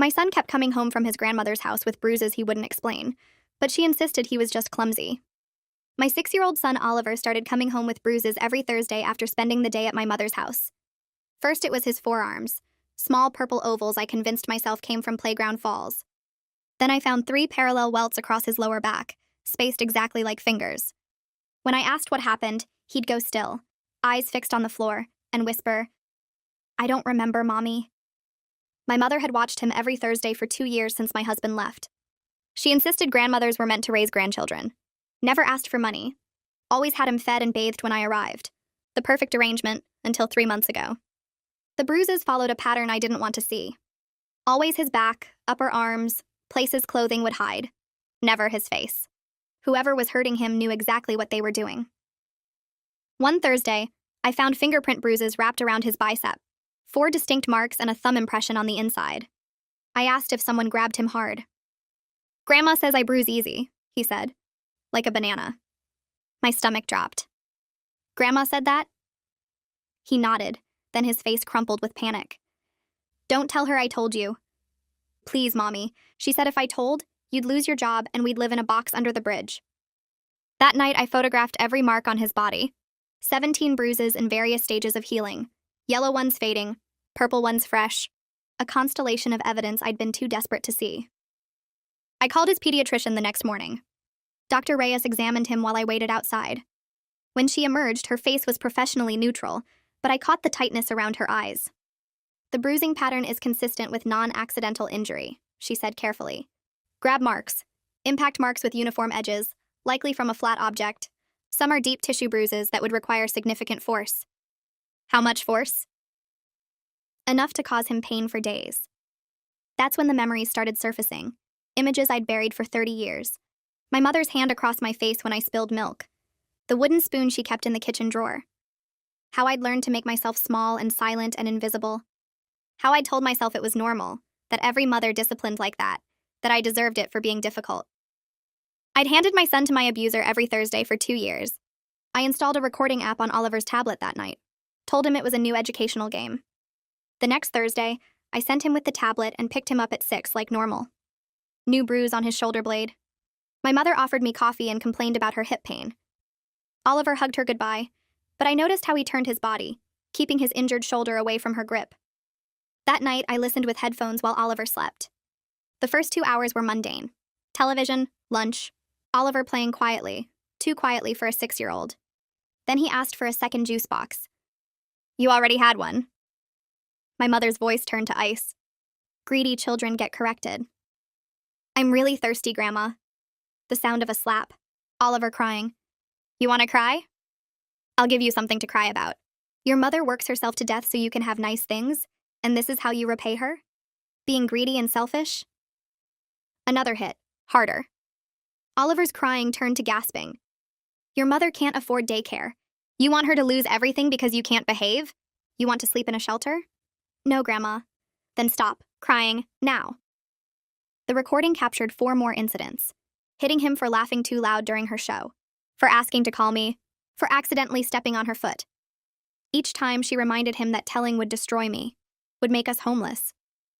My son kept coming home from his grandmother's house with bruises he wouldn't explain, but she insisted he was just clumsy. My 6-year-old son Oliver started coming home with bruises every Thursday after spending the day at my mother's house. First it was his forearms, small purple ovals I convinced myself came from playground falls. Then I found 3 parallel welts across his lower back, spaced exactly like fingers. When I asked what happened, he'd go still, eyes fixed on the floor, and whisper, "I don't remember, Mommy." My mother had watched him every Thursday for 2 years since my husband left. She insisted grandmothers were meant to raise grandchildren. Never asked for money. Always had him fed and bathed when I arrived. The perfect arrangement, until 3 months ago. The bruises followed a pattern I didn't want to see. Always his back, upper arms, places clothing would hide. Never his face. Whoever was hurting him knew exactly what they were doing. One Thursday, I found fingerprint bruises wrapped around his bicep, 4 distinct marks and a thumb impression on the inside. I asked if someone grabbed him hard. "Grandma says I bruise easy," he said, like a banana. My stomach dropped. "Grandma said that?" He nodded, then his face crumpled with panic. "Don't tell her I told you." "Please, Mommy. She said if I told, you'd lose your job and we'd live in a box under the bridge." That night, I photographed every mark on his body. 17 bruises in various stages of healing. Yellow ones fading, purple ones fresh. A constellation of evidence I'd been too desperate to see. I called his pediatrician the next morning. Dr. Reyes examined him while I waited outside. When she emerged, her face was professionally neutral, but I caught the tightness around her eyes. "The bruising pattern is consistent with non-accidental injury," she said carefully. "Grab marks. Impact marks with uniform edges, likely from a flat object. Some are deep tissue bruises that would require significant force." "How much force?" "Enough to cause him pain for days." That's when the memories started surfacing. Images I'd buried for 30 years. My mother's hand across my face when I spilled milk. The wooden spoon she kept in the kitchen drawer. How I'd learned to make myself small and silent and invisible. How I'd told myself it was normal, that every mother disciplined like that I deserved it for being difficult. I'd handed my son to my abuser every Thursday for 2 years. I installed a recording app on Oliver's tablet that night. Told him it was a new educational game. The next Thursday, I sent him with the tablet and picked him up at 6 like normal. New bruise on his shoulder blade. My mother offered me coffee and complained about her hip pain. Oliver hugged her goodbye, but I noticed how he turned his body, keeping his injured shoulder away from her grip. That night, I listened with headphones while Oliver slept. The first 2 hours were mundane. Television, lunch, Oliver playing quietly, too quietly for a 6-year-old. Then he asked for a second juice box. "You already had one." My mother's voice turned to ice. Greedy children get corrected. "I'm really thirsty, Grandma." The sound of a slap. Oliver crying. "You want to cry? I'll give you something to cry about. Your mother works herself to death so you can have nice things, and this is how you repay her? Being greedy and selfish?" Another hit, harder. Oliver's crying turned to gasping. "Your mother can't afford daycare. You want her to lose everything because you can't behave? You want to sleep in a shelter?" "No, Grandma." "Then stop crying now." The recording captured 4 more incidents. Hitting him for laughing too loud during her show. For asking to call me. For accidentally stepping on her foot. Each time she reminded him that telling would destroy me. Would make us homeless.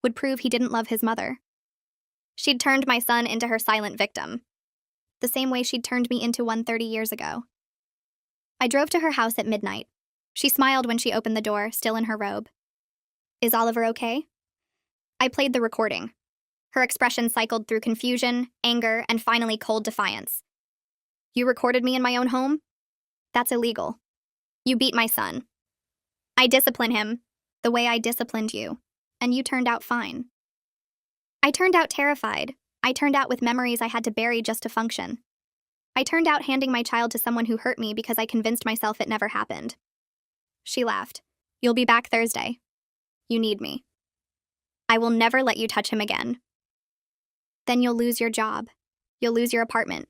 Would prove he didn't love his mother. She'd turned my son into her silent victim. The same way she'd turned me into one 30 years ago. I drove to her house at midnight. She smiled when she opened the door, still in her robe. "Is Oliver okay?" I played the recording. Her expression cycled through confusion, anger, and finally cold defiance. "You recorded me in my own home? That's illegal. You beat my son. I discipline him, the way I disciplined you, and you turned out fine." I turned out terrified. I turned out with memories I had to bury just to function. I turned out handing my child to someone who hurt me because I convinced myself it never happened. She laughed. "You'll be back Thursday. You need me. I will never let you touch him again. Then you'll lose your job. You'll lose your apartment.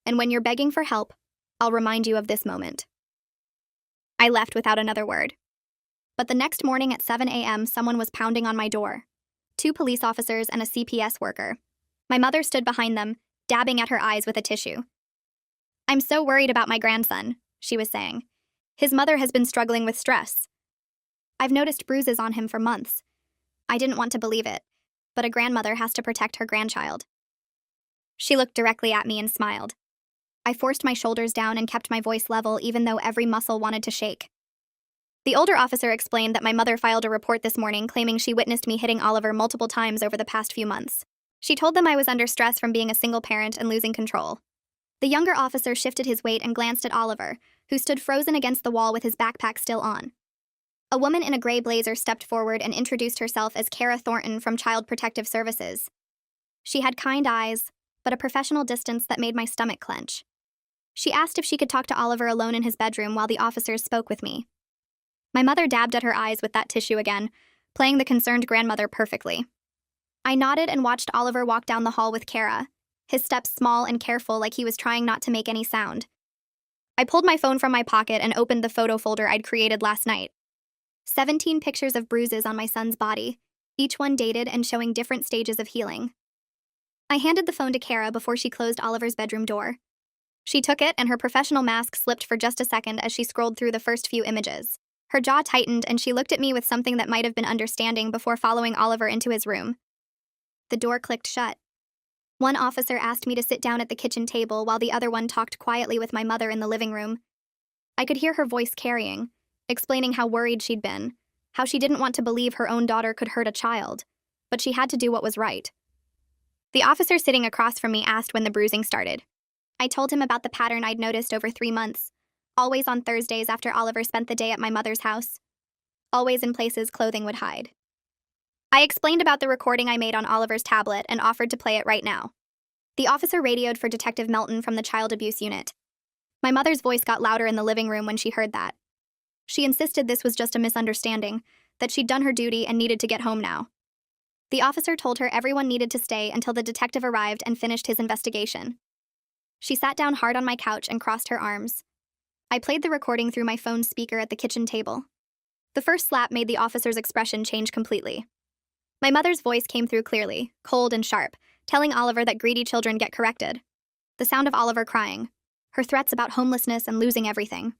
And when you're begging for help, I'll remind you of this moment." I left without another word. But the next morning at 7 a.m., someone was pounding on my door. 2 police officers and a CPS worker. My mother stood behind them, dabbing at her eyes with a tissue. "I'm so worried about my grandson," she was saying. "His mother has been struggling with stress. I've noticed bruises on him for months. I didn't want to believe it. but a grandmother has to protect her grandchild. She looked directly at me and smiled. I forced my shoulders down and kept my voice level even though every muscle wanted to shake. The older officer explained that my mother filed a report this morning claiming she witnessed me hitting Oliver multiple times over the past few months. She told them I was under stress from being a single parent and losing control. The younger officer shifted his weight and glanced at Oliver, who stood frozen against the wall with his backpack still on. A woman in a gray blazer stepped forward and introduced herself as Kara Thornton from Child Protective Services. She had kind eyes, but a professional distance that made my stomach clench. She asked if she could talk to Oliver alone in his bedroom while the officers spoke with me. My mother dabbed at her eyes with that tissue again, playing the concerned grandmother perfectly. I nodded and watched Oliver walk down the hall with Kara, his steps small and careful like he was trying not to make any sound. I pulled my phone from my pocket and opened the photo folder I'd created last night. 17 pictures of bruises on my son's body, each one dated and showing different stages of healing. I handed the phone to Kara before she closed Oliver's bedroom door. She took it and her professional mask slipped for just a second as she scrolled through the first few images. Her jaw tightened and she looked at me with something that might have been understanding before following Oliver into his room. The door clicked shut. One officer asked me to sit down at the kitchen table while the other one talked quietly with my mother in the living room. I could hear her voice carrying, explaining how worried she'd been, how she didn't want to believe her own daughter could hurt a child, but she had to do what was right. The officer sitting across from me asked when the bruising started. I told him about the pattern I'd noticed over 3 months, always on Thursdays after Oliver spent the day at my mother's house, always in places clothing would hide. I explained about the recording I made on Oliver's tablet and offered to play it right now. The officer radioed for Detective Melton from the Child Abuse Unit. My mother's voice got louder in the living room when she heard that. She insisted this was just a misunderstanding, that she'd done her duty and needed to get home now. The officer told her everyone needed to stay until the detective arrived and finished his investigation. She sat down hard on my couch and crossed her arms. I played the recording through my phone's speaker at the kitchen table. The first slap made the officer's expression change completely. My mother's voice came through clearly, cold and sharp, telling Oliver that greedy children get corrected. The sound of Oliver crying, her threats about homelessness and losing everything.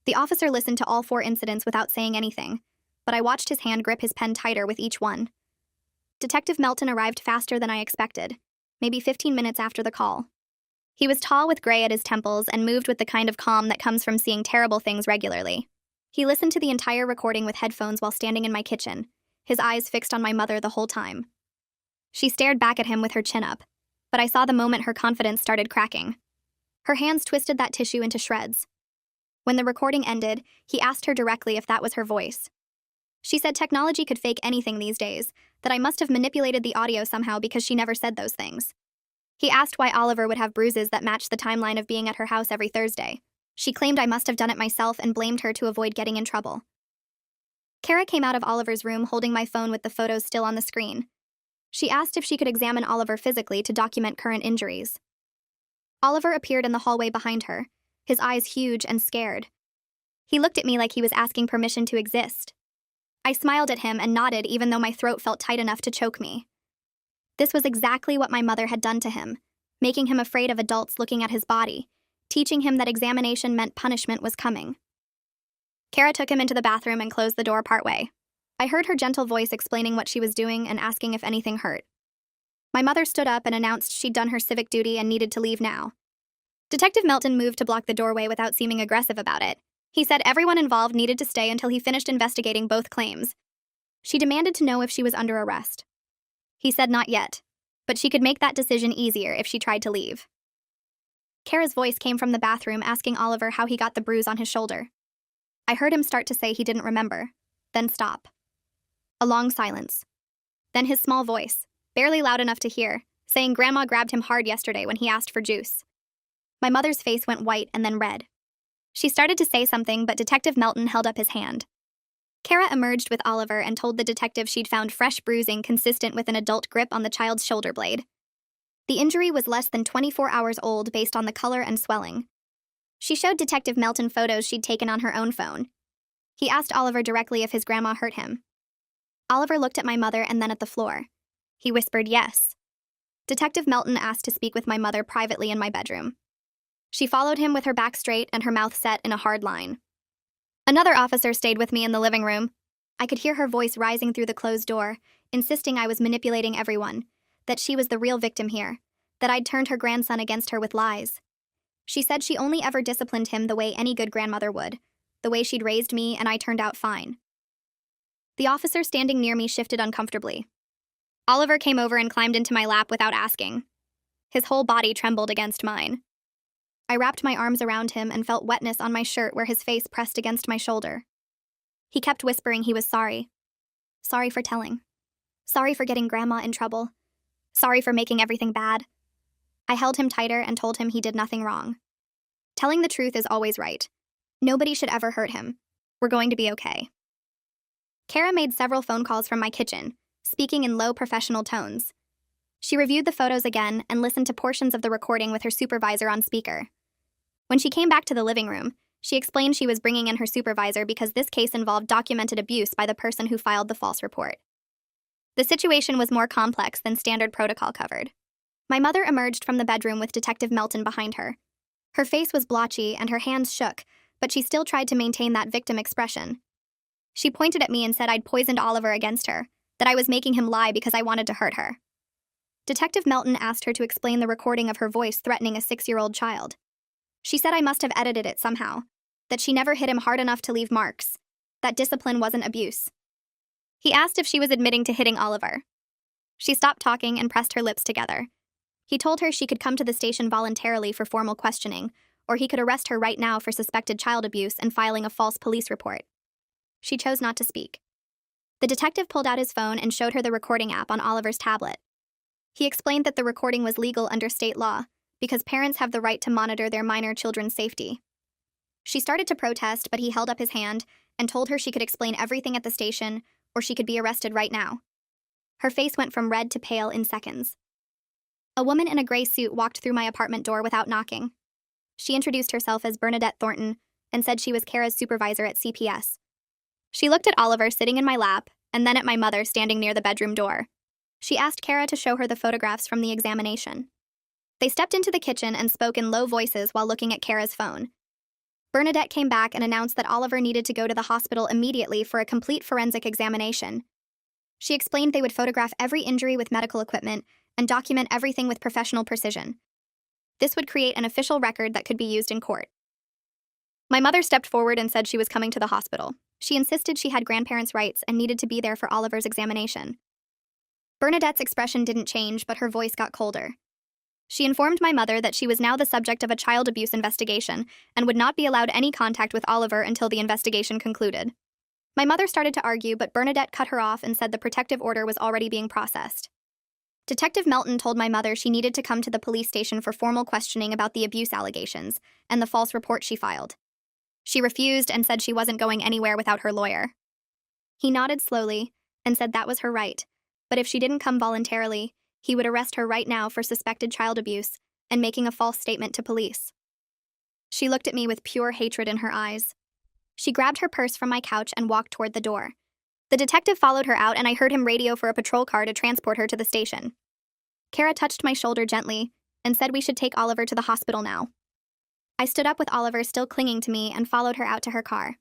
The officer listened to all 4 incidents without saying anything, but I watched his hand grip his pen tighter with each one. Detective Melton arrived faster than I expected, maybe 15 minutes after the call. He was tall with gray at his temples and moved with the kind of calm that comes from seeing terrible things regularly. He listened to the entire recording with headphones while standing in my kitchen, his eyes fixed on my mother the whole time. She stared back at him with her chin up, but I saw the moment her confidence started cracking. Her hands twisted that tissue into shreds. When the recording ended, he asked her directly if that was her voice. She said technology could fake anything these days, that I must have manipulated the audio somehow because she never said those things. He asked why Oliver would have bruises that matched the timeline of being at her house every Thursday. She claimed I must have done it myself and blamed her to avoid getting in trouble. Kara came out of Oliver's room holding my phone with the photos still on the screen. She asked if she could examine Oliver physically to document current injuries. Oliver appeared in the hallway behind her, his eyes huge and scared. He looked at me like he was asking permission to exist. I smiled at him and nodded even though my throat felt tight enough to choke me. This was exactly what my mother had done to him, making him afraid of adults looking at his body, teaching him that examination meant punishment was coming. Kara took him into the bathroom and closed the door partway. I heard her gentle voice explaining what she was doing and asking if anything hurt. My mother stood up and announced she'd done her civic duty and needed to leave now. Detective Melton moved to block the doorway without seeming aggressive about it. He said everyone involved needed to stay until he finished investigating both claims. She demanded to know if she was under arrest. He said not yet, but she could make that decision easier if she tried to leave. Kara's voice came from the bathroom asking Oliver how he got the bruise on his shoulder. I heard him start to say he didn't remember, then stop. A long silence. Then his small voice, barely loud enough to hear, saying Grandma grabbed him hard yesterday when he asked for juice. My mother's face went white and then red. She started to say something, but Detective Melton held up his hand. Kara emerged with Oliver and told the detective she'd found fresh bruising consistent with an adult grip on the child's shoulder blade. The injury was less than 24 hours old based on the color and swelling. She showed Detective Melton photos she'd taken on her own phone. He asked Oliver directly if his grandma hurt him. Oliver looked at my mother and then at the floor. He whispered yes. Detective Melton asked to speak with my mother privately in my bedroom. She followed him with her back straight and her mouth set in a hard line. Another officer stayed with me in the living room. I could hear her voice rising through the closed door, insisting I was manipulating everyone, that she was the real victim here, that I'd turned her grandson against her with lies. She said she only ever disciplined him the way any good grandmother would, the way she'd raised me, and I turned out fine. The officer standing near me shifted uncomfortably. Oliver came over and climbed into my lap without asking. His whole body trembled against mine. I wrapped my arms around him and felt wetness on my shirt where his face pressed against my shoulder. He kept whispering he was sorry. Sorry for telling. Sorry for getting Grandma in trouble. Sorry for making everything bad. I held him tighter and told him he did nothing wrong. Telling the truth is always right. Nobody should ever hurt him. We're going to be okay. Kara made several phone calls from my kitchen, speaking in low professional tones. She reviewed the photos again and listened to portions of the recording with her supervisor on speaker. When she came back to the living room, she explained she was bringing in her supervisor because this case involved documented abuse by the person who filed the false report. The situation was more complex than standard protocol covered. My mother emerged from the bedroom with Detective Melton behind her. Her face was blotchy and her hands shook, but she still tried to maintain that victim expression. She pointed at me and said I'd poisoned Oliver against her, that I was making him lie because I wanted to hurt her. Detective Melton asked her to explain the recording of her voice threatening a 6-year-old child. She said I must have edited it somehow, that she never hit him hard enough to leave marks, that discipline wasn't abuse. He asked if she was admitting to hitting Oliver. She stopped talking and pressed her lips together. He told her she could come to the station voluntarily for formal questioning, or he could arrest her right now for suspected child abuse and filing a false police report. She chose not to speak. The detective pulled out his phone and showed her the recording app on Oliver's tablet. He explained that the recording was legal under state law, because parents have the right to monitor their minor children's safety. She started to protest, but he held up his hand and told her she could explain everything at the station, or she could be arrested right now. Her face went from red to pale in seconds. A woman in a gray suit walked through my apartment door without knocking. She introduced herself as Bernadette Thornton and said she was Kara's supervisor at CPS. She looked at Oliver sitting in my lap and then at my mother standing near the bedroom door. She asked Kara to show her the photographs from the examination. They stepped into the kitchen and spoke in low voices while looking at Kara's phone. Bernadette came back and announced that Oliver needed to go to the hospital immediately for a complete forensic examination. She explained they would photograph every injury with medical equipment and document everything with professional precision. This would create an official record that could be used in court. My mother stepped forward and said she was coming to the hospital. She insisted she had grandparents' rights and needed to be there for Oliver's examination. Bernadette's expression didn't change, but her voice got colder. She informed my mother that she was now the subject of a child abuse investigation and would not be allowed any contact with Oliver until the investigation concluded. My mother started to argue, but Bernadette cut her off and said the protective order was already being processed. Detective Melton told my mother she needed to come to the police station for formal questioning about the abuse allegations and the false report she filed. She refused and said she wasn't going anywhere without her lawyer. He nodded slowly and said that was her right, but if she didn't come voluntarily, he would arrest her right now for suspected child abuse and making a false statement to police. She looked at me with pure hatred in her eyes. She grabbed her purse from my couch and walked toward the door. The detective followed her out and I heard him radio for a patrol car to transport her to the station. Kara touched my shoulder gently and said we should take Oliver to the hospital now. I stood up with Oliver still clinging to me and followed her out to her car.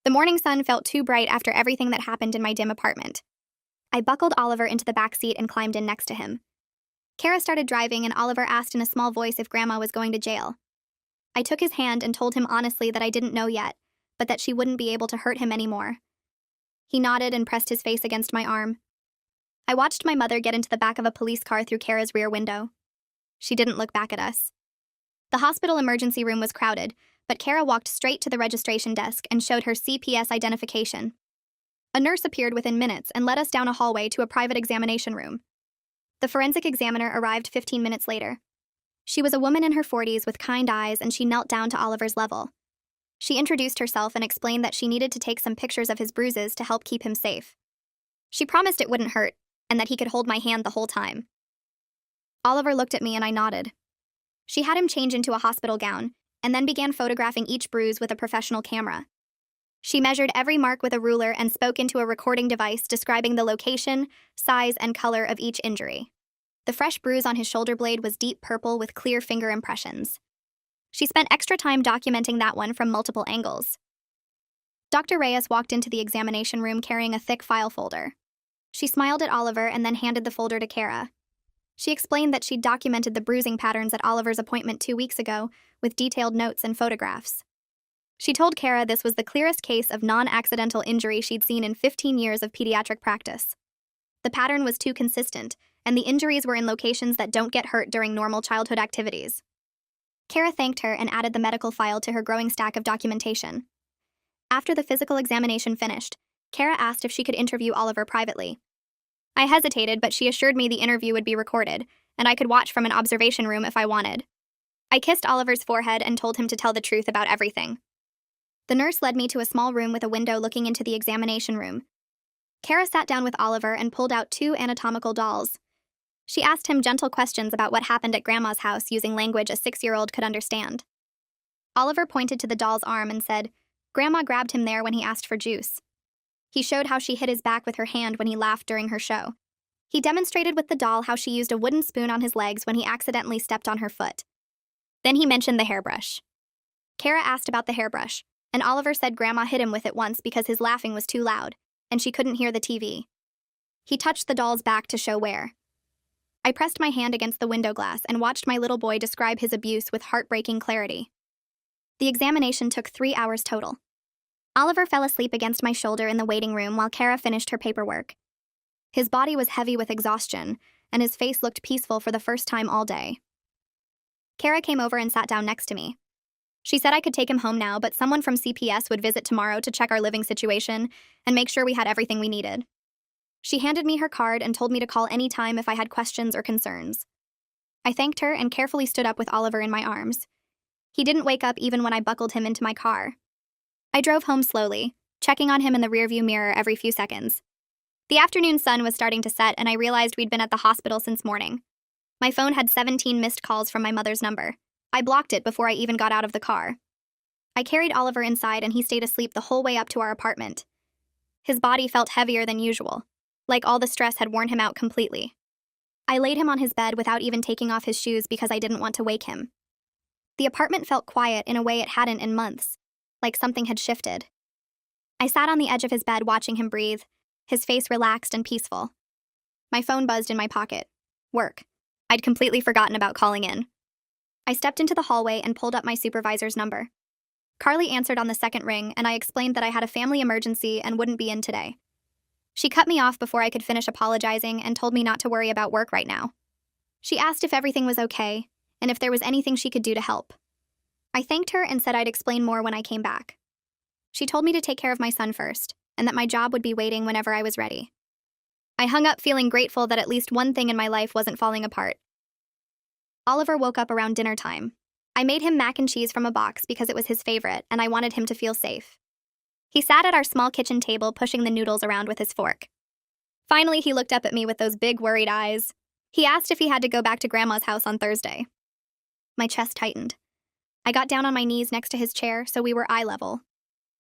The morning sun felt too bright after everything that happened in my dim apartment. I buckled Oliver into the back seat and climbed in next to him. Kara started driving and Oliver asked in a small voice if Grandma was going to jail. I took his hand and told him honestly that I didn't know yet, but that she wouldn't be able to hurt him anymore. He nodded and pressed his face against my arm. I watched my mother get into the back of a police car through Kara's rear window. She didn't look back at us. The hospital emergency room was crowded, but Kara walked straight to the registration desk and showed her CPS identification. A nurse appeared within minutes and led us down a hallway to a private examination room. The forensic examiner arrived 15 minutes later. She was a woman in her 40s with kind eyes and she knelt down to Oliver's level. She introduced herself and explained that she needed to take some pictures of his bruises to help keep him safe. She promised it wouldn't hurt and that he could hold my hand the whole time. Oliver looked at me and I nodded. She had him change into a hospital gown and then began photographing each bruise with a professional camera. She measured every mark with a ruler and spoke into a recording device describing the location, size, and color of each injury. The fresh bruise on his shoulder blade was deep purple with clear finger impressions. She spent extra time documenting that one from multiple angles. Dr. Reyes walked into the examination room carrying a thick file folder. She smiled at Oliver and then handed the folder to Kara. She explained that she'd documented the bruising patterns at Oliver's appointment 2 weeks ago with detailed notes and photographs. She told Kara this was the clearest case of non-accidental injury she'd seen in 15 years of pediatric practice. The pattern was too consistent, and the injuries were in locations that don't get hurt during normal childhood activities. Kara thanked her and added the medical file to her growing stack of documentation. After the physical examination finished, Kara asked if she could interview Oliver privately. I hesitated, but she assured me the interview would be recorded, and I could watch from an observation room if I wanted. I kissed Oliver's forehead and told him to tell the truth about everything. The nurse led me to a small room with a window looking into the examination room. Kara sat down with Oliver and pulled out 2 anatomical dolls. She asked him gentle questions about what happened at Grandma's house using language a 6-year-old could understand. Oliver pointed to the doll's arm and said, "Grandma grabbed him there when he asked for juice." He showed how she hit his back with her hand when he laughed during her show. He demonstrated with the doll how she used a wooden spoon on his legs when he accidentally stepped on her foot. Then he mentioned the hairbrush. Kara asked about the hairbrush, and Oliver said Grandma hit him with it once because his laughing was too loud, and she couldn't hear the TV. He touched the doll's back to show where. I pressed my hand against the window glass and watched my little boy describe his abuse with heartbreaking clarity. The examination took 3 hours total. Oliver fell asleep against my shoulder in the waiting room while Kara finished her paperwork. His body was heavy with exhaustion, and his face looked peaceful for the first time all day. Kara came over and sat down next to me. She said I could take him home now, but someone from CPS would visit tomorrow to check our living situation and make sure we had everything we needed. She handed me her card and told me to call any time if I had questions or concerns. I thanked her and carefully stood up with Oliver in my arms. He didn't wake up even when I buckled him into my car. I drove home slowly, checking on him in the rearview mirror every few seconds. The afternoon sun was starting to set, and I realized we'd been at the hospital since morning. My phone had 17 missed calls from my mother's number. I blocked it before I even got out of the car. I carried Oliver inside, and he stayed asleep the whole way up to our apartment. His body felt heavier than usual, like all the stress had worn him out completely. I laid him on his bed without even taking off his shoes because I didn't want to wake him. The apartment felt quiet in a way it hadn't in months, like something had shifted. I sat on the edge of his bed watching him breathe, his face relaxed and peaceful. My phone buzzed in my pocket. Work. I'd completely forgotten about calling in. I stepped into the hallway and pulled up my supervisor's number. Carly answered on the second ring, and I explained that I had a family emergency and wouldn't be in today. She cut me off before I could finish apologizing and told me not to worry about work right now. She asked if everything was okay and if there was anything she could do to help. I thanked her and said I'd explain more when I came back. She told me to take care of my son first, and that my job would be waiting whenever I was ready. I hung up feeling grateful that at least one thing in my life wasn't falling apart. Oliver woke up around dinner time. I made him mac and cheese from a box because it was his favorite, and I wanted him to feel safe. He sat at our small kitchen table pushing the noodles around with his fork. Finally, he looked up at me with those big worried eyes. He asked if he had to go back to Grandma's house on Thursday. My chest tightened. I got down on my knees next to his chair so we were eye level.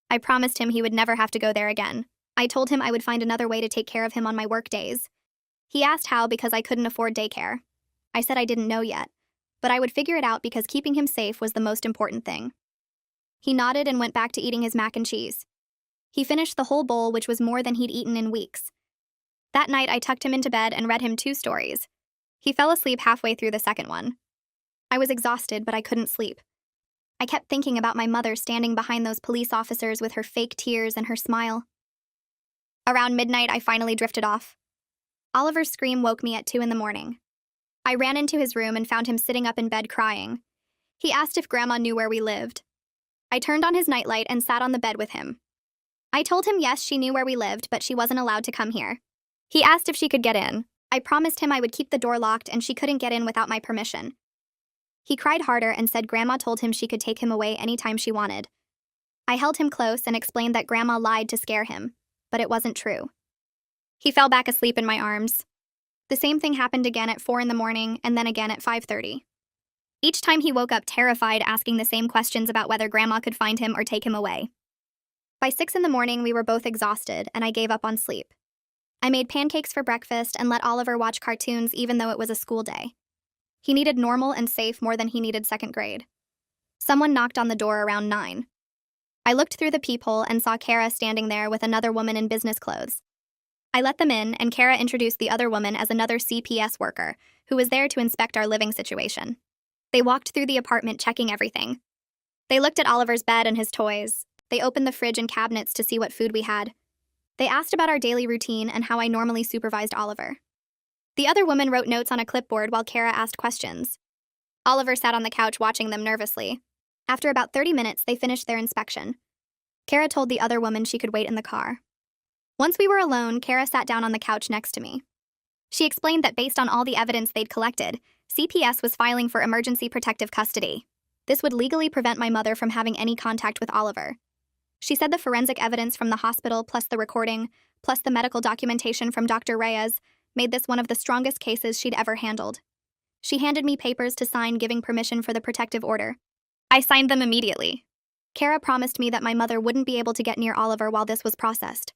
I promised him he would never have to go there again. I told him I would find another way to take care of him on my work days. He asked how because I couldn't afford daycare. I said I didn't know yet, but I would figure it out because keeping him safe was the most important thing. He nodded and went back to eating his mac and cheese. He finished the whole bowl, which was more than he'd eaten in weeks. That night, I tucked him into bed and read him 2 stories. He fell asleep halfway through the second one. I was exhausted, but I couldn't sleep. I kept thinking about my mother standing behind those police officers with her fake tears and her smile. Around midnight, I finally drifted off. Oliver's scream woke me at 2 a.m. I ran into his room and found him sitting up in bed crying. He asked if Grandma knew where we lived. I turned on his nightlight and sat on the bed with him. I told him yes, she knew where we lived, but she wasn't allowed to come here. He asked if she could get in. I promised him I would keep the door locked and she couldn't get in without my permission. He cried harder and said Grandma told him she could take him away anytime she wanted. I held him close and explained that Grandma lied to scare him, but it wasn't true. He fell back asleep in my arms. The same thing happened again at 4 a.m. and then again at 5:30. Each time he woke up terrified, asking the same questions about whether Grandma could find him or take him away. By 6 a.m, we were both exhausted, and I gave up on sleep. I made pancakes for breakfast and let Oliver watch cartoons even though it was a school day. He needed normal and safe more than he needed second grade. Someone knocked on the door around 9. I looked through the peephole and saw Kara standing there with another woman in business clothes. I let them in, and Kara introduced the other woman as another CPS worker who was there to inspect our living situation. They walked through the apartment checking everything. They looked at Oliver's bed and his toys. They opened the fridge and cabinets to see what food we had. They asked about our daily routine and how I normally supervised Oliver. The other woman wrote notes on a clipboard while Kara asked questions. Oliver sat on the couch watching them nervously. After about 30 minutes, they finished their inspection. Kara told the other woman she could wait in the car. Once we were alone, Kara sat down on the couch next to me. She explained that based on all the evidence they'd collected, CPS was filing for emergency protective custody. This would legally prevent my mother from having any contact with Oliver. She said the forensic evidence from the hospital, plus the recording, plus the medical documentation from Dr. Reyes, made this one of the strongest cases she'd ever handled. She handed me papers to sign giving permission for the protective order. I signed them immediately. Kara promised me that my mother wouldn't be able to get near Oliver while this was processed.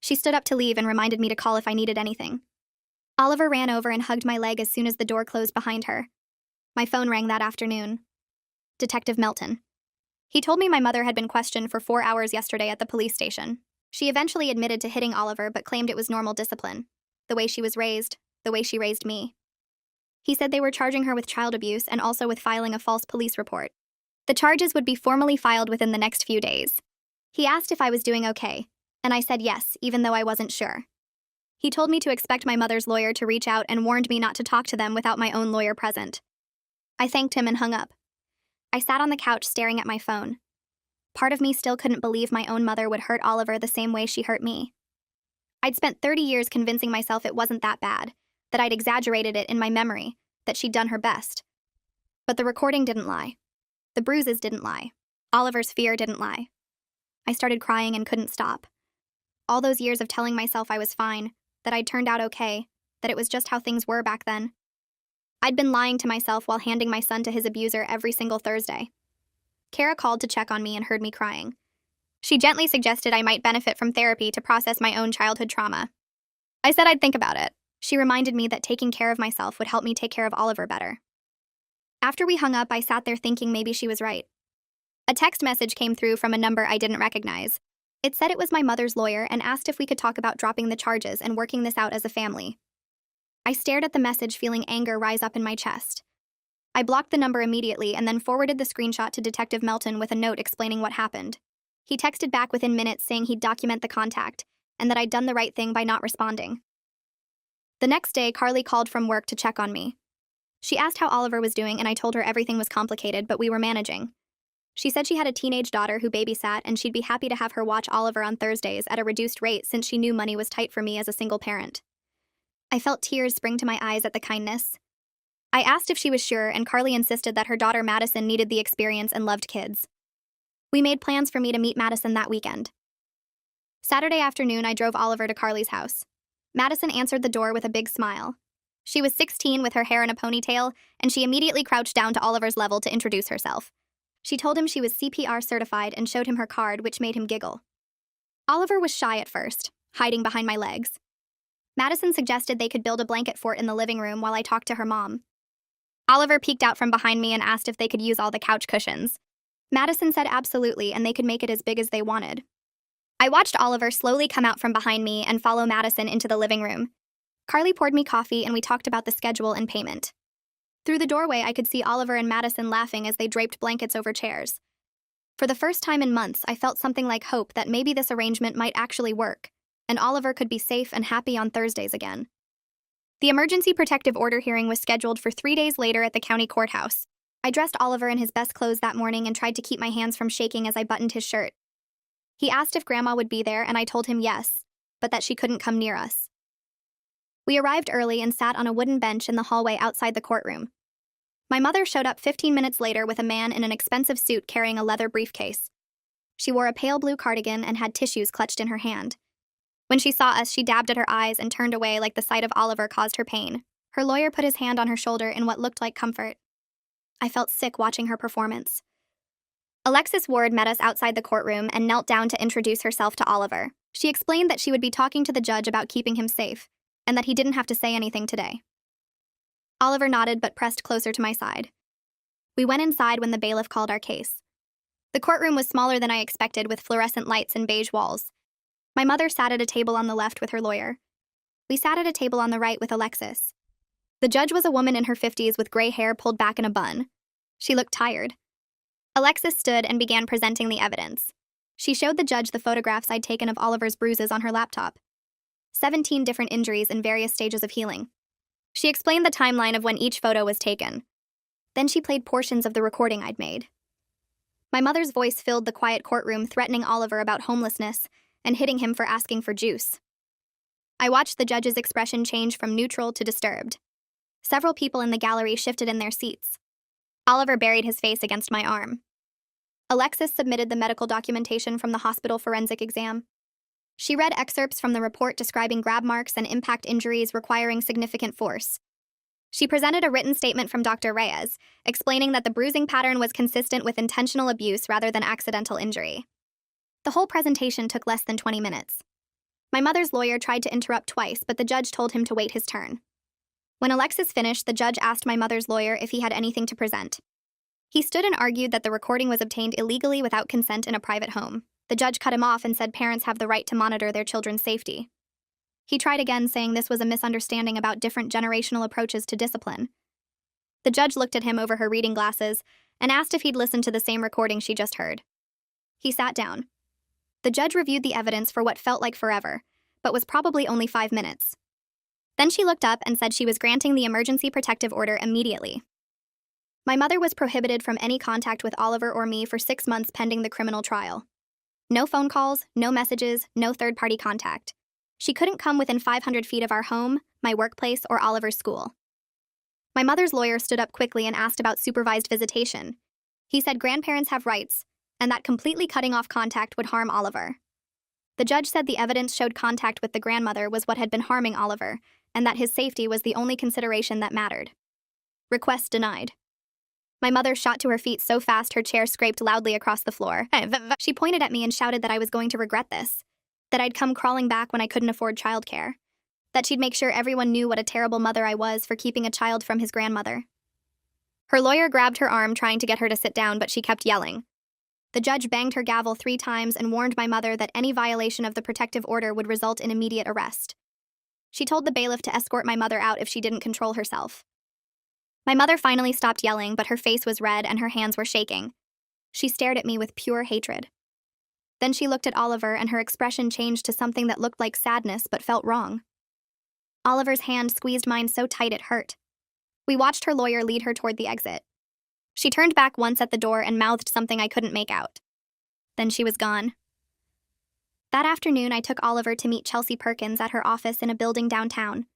She stood up to leave and reminded me to call if I needed anything. Oliver ran over and hugged my leg as soon as the door closed behind her. My phone rang that afternoon. Detective Melton. He told me my mother had been questioned for 4 hours yesterday at the police station. She eventually admitted to hitting Oliver but claimed it was normal discipline. The way she was raised, the way she raised me. He said they were charging her with child abuse and also with filing a false police report. The charges would be formally filed within the next few days. He asked if I was doing okay, and I said yes, even though I wasn't sure. He told me to expect my mother's lawyer to reach out and warned me not to talk to them without my own lawyer present. I thanked him and hung up. I sat on the couch staring at my phone. Part of me still couldn't believe my own mother would hurt Oliver the same way she hurt me. I'd spent 30 years convincing myself it wasn't that bad, that I'd exaggerated it in my memory, that she'd done her best. But the recording didn't lie. The bruises didn't lie. Oliver's fear didn't lie. I started crying and couldn't stop. All those years of telling myself I was fine, that I'd turned out okay, that it was just how things were back then. I'd been lying to myself while handing my son to his abuser every single Thursday. Kara called to check on me and heard me crying. She gently suggested I might benefit from therapy to process my own childhood trauma. I said I'd think about it. She reminded me that taking care of myself would help me take care of Oliver better. After we hung up, I sat there thinking maybe she was right. A text message came through from a number I didn't recognize. It said it was my mother's lawyer and asked if we could talk about dropping the charges and working this out as a family. I stared at the message, feeling anger rise up in my chest. I blocked the number immediately and then forwarded the screenshot to Detective Melton with a note explaining what happened. He texted back within minutes saying he'd document the contact and that I'd done the right thing by not responding. The next day, Carly called from work to check on me. She asked how Oliver was doing, and I told her everything was complicated, but we were managing. She said she had a teenage daughter who babysat, and she'd be happy to have her watch Oliver on Thursdays at a reduced rate since she knew money was tight for me as a single parent. I felt tears spring to my eyes at the kindness. I asked if she was sure, and Carly insisted that her daughter Madison needed the experience and loved kids. We made plans for me to meet Madison that weekend. Saturday afternoon, I drove Oliver to Carly's house. Madison answered the door with a big smile. She was 16 with her hair in a ponytail, and she immediately crouched down to Oliver's level to introduce herself. She told him she was CPR certified and showed him her card, which made him giggle. Oliver was shy at first, hiding behind my legs. Madison suggested they could build a blanket fort in the living room while I talked to her mom. Oliver peeked out from behind me and asked if they could use all the couch cushions. Madison said absolutely, and they could make it as big as they wanted. I watched Oliver slowly come out from behind me and follow Madison into the living room. Carly poured me coffee and we talked about the schedule and payment. Through the doorway, I could see Oliver and Madison laughing as they draped blankets over chairs. For the first time in months, I felt something like hope that maybe this arrangement might actually work, and Oliver could be safe and happy on Thursdays again. The emergency protective order hearing was scheduled for 3 days later at the county courthouse. I dressed Oliver in his best clothes that morning and tried to keep my hands from shaking as I buttoned his shirt. He asked if Grandma would be there, and I told him yes, but that she couldn't come near us. We arrived early and sat on a wooden bench in the hallway outside the courtroom. My mother showed up 15 minutes later with a man in an expensive suit carrying a leather briefcase. She wore a pale blue cardigan and had tissues clutched in her hand. When she saw us, she dabbed at her eyes and turned away like the sight of Oliver caused her pain. Her lawyer put his hand on her shoulder in what looked like comfort. I felt sick watching her performance. Alexis Ward met us outside the courtroom and knelt down to introduce herself to Oliver. She explained that she would be talking to the judge about keeping him safe, and that he didn't have to say anything today. Oliver nodded but pressed closer to my side. We went inside when the bailiff called our case. The courtroom was smaller than I expected, with fluorescent lights and beige walls. My mother sat at a table on the left with her lawyer. We sat at a table on the right with Alexis. The judge was a woman in her 50s with gray hair pulled back in a bun. She looked tired. Alexis stood and began presenting the evidence. She showed the judge the photographs I'd taken of Oliver's bruises on her laptop. 17 different injuries in various stages of healing. She explained the timeline of when each photo was taken. Then she played portions of the recording I'd made. My mother's voice filled the quiet courtroom, threatening Oliver about homelessness and hitting him for asking for juice. I watched the judge's expression change from neutral to disturbed. Several people in the gallery shifted in their seats. Oliver buried his face against my arm. Alexis submitted the medical documentation from the hospital forensic exam. She read excerpts from the report describing grab marks and impact injuries requiring significant force. She presented a written statement from Dr. Reyes, explaining that the bruising pattern was consistent with intentional abuse rather than accidental injury. The whole presentation took less than 20 minutes. My mother's lawyer tried to interrupt twice, but the judge told him to wait his turn. When Alexis finished, the judge asked my mother's lawyer if he had anything to present. He stood and argued that the recording was obtained illegally without consent in a private home. The judge cut him off and said parents have the right to monitor their children's safety. He tried again, saying this was a misunderstanding about different generational approaches to discipline. The judge looked at him over her reading glasses and asked if he'd listened to the same recording she just heard. He sat down. The judge reviewed the evidence for what felt like forever, but was probably only 5 minutes. Then she looked up and said she was granting the emergency protective order immediately. My mother was prohibited from any contact with Oliver or me for 6 months pending the criminal trial. No phone calls, no messages, no third-party contact. She couldn't come within 500 feet of our home, my workplace, or Oliver's school. My mother's lawyer stood up quickly and asked about supervised visitation. He said grandparents have rights, and that completely cutting off contact would harm Oliver. The judge said the evidence showed contact with the grandmother was what had been harming Oliver, and that his safety was the only consideration that mattered. Request denied. My mother shot to her feet so fast her chair scraped loudly across the floor. She pointed at me and shouted that I was going to regret this, that I'd come crawling back when I couldn't afford childcare, that she'd make sure everyone knew what a terrible mother I was for keeping a child from his grandmother. Her lawyer grabbed her arm, trying to get her to sit down, but she kept yelling. The judge banged her gavel 3 times and warned my mother that any violation of the protective order would result in immediate arrest. She told the bailiff to escort my mother out if she didn't control herself. My mother finally stopped yelling, but her face was red and her hands were shaking. She stared at me with pure hatred. Then she looked at Oliver and her expression changed to something that looked like sadness but felt wrong. Oliver's hand squeezed mine so tight it hurt. We watched her lawyer lead her toward the exit. She turned back once at the door and mouthed something I couldn't make out. Then she was gone. That afternoon, I took Oliver to meet Chelsea Perkins at her office in a building downtown.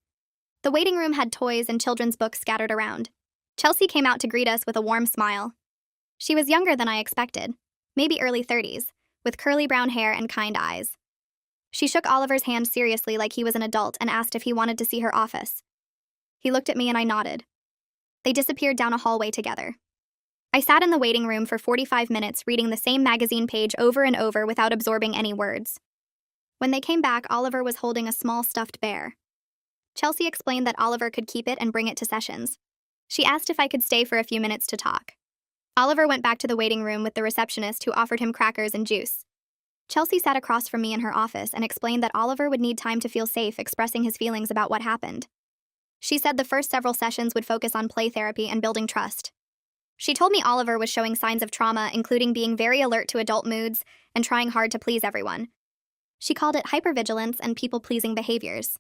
The waiting room had toys and children's books scattered around. Chelsea came out to greet us with a warm smile. She was younger than I expected, maybe early 30s, with curly brown hair and kind eyes. She shook Oliver's hand seriously like he was an adult and asked if he wanted to see her office. He looked at me and I nodded. They disappeared down a hallway together. I sat in the waiting room for 45 minutes reading the same magazine page over and over without absorbing any words. When they came back, Oliver was holding a small stuffed bear. Chelsea explained that Oliver could keep it and bring it to sessions. She asked if I could stay for a few minutes to talk. Oliver went back to the waiting room with the receptionist who offered him crackers and juice. Chelsea sat across from me in her office and explained that Oliver would need time to feel safe expressing his feelings about what happened. She said the first several sessions would focus on play therapy and building trust. She told me Oliver was showing signs of trauma, including being very alert to adult moods and trying hard to please everyone. She called it hypervigilance and people-pleasing behaviors.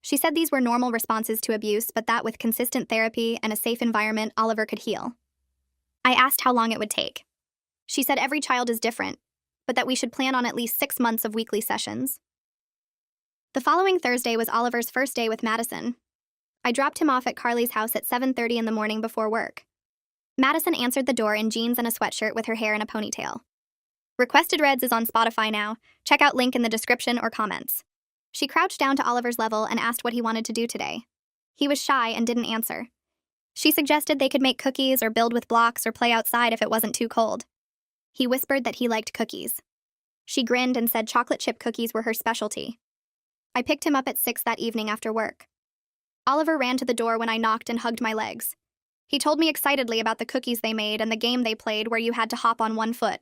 She said these were normal responses to abuse, but that with consistent therapy and a safe environment, Oliver could heal. I asked how long it would take. She said every child is different, but that we should plan on at least 6 months of weekly sessions. The following Thursday was Oliver's first day with Madison. I dropped him off at Carly's house at 7:30 in the morning before work. Madison answered the door in jeans and a sweatshirt with her hair in a ponytail. Requested Reds is on Spotify now. Check out link in the description or comments. She crouched down to Oliver's level and asked what he wanted to do today. He was shy and didn't answer. She suggested they could make cookies or build with blocks or play outside if it wasn't too cold. He whispered that he liked cookies. She grinned and said chocolate chip cookies were her specialty. I picked him up at 6 that evening after work. Oliver ran to the door when I knocked and hugged my legs. He told me excitedly about the cookies they made and the game they played where you had to hop on one foot.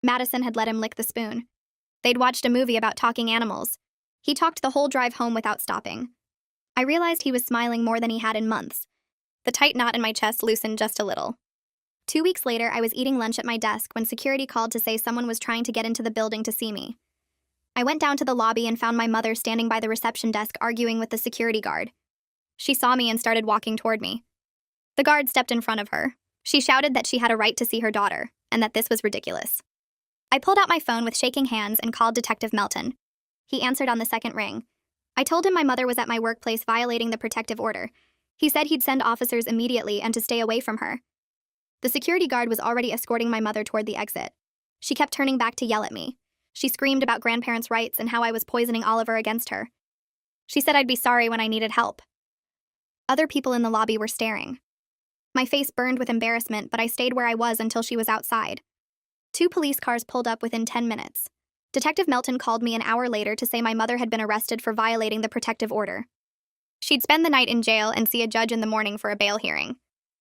Madison had let him lick the spoon. They'd watched a movie about talking animals. He talked the whole drive home without stopping. I realized he was smiling more than he had in months. The tight knot in my chest loosened just a little. 2 weeks later, I was eating lunch at my desk when security called to say someone was trying to get into the building to see me. I went down to the lobby and found my mother standing by the reception desk arguing with the security guard. She saw me and started walking toward me. The guard stepped in front of her. She shouted that she had a right to see her daughter, and that this was ridiculous. I pulled out my phone with shaking hands and called Detective Melton. He answered on the second ring. I told him my mother was at my workplace violating the protective order. He said he'd send officers immediately and to stay away from her. The security guard was already escorting my mother toward the exit. She kept turning back to yell at me. She screamed about grandparents' rights and how I was poisoning Oliver against her. She said I'd be sorry when I needed help. Other people in the lobby were staring. My face burned with embarrassment, but I stayed where I was until she was outside. 2 police cars pulled up within 10 minutes. Detective Melton called me an hour later to say my mother had been arrested for violating the protective order. She'd spend the night in jail and see a judge in the morning for a bail hearing.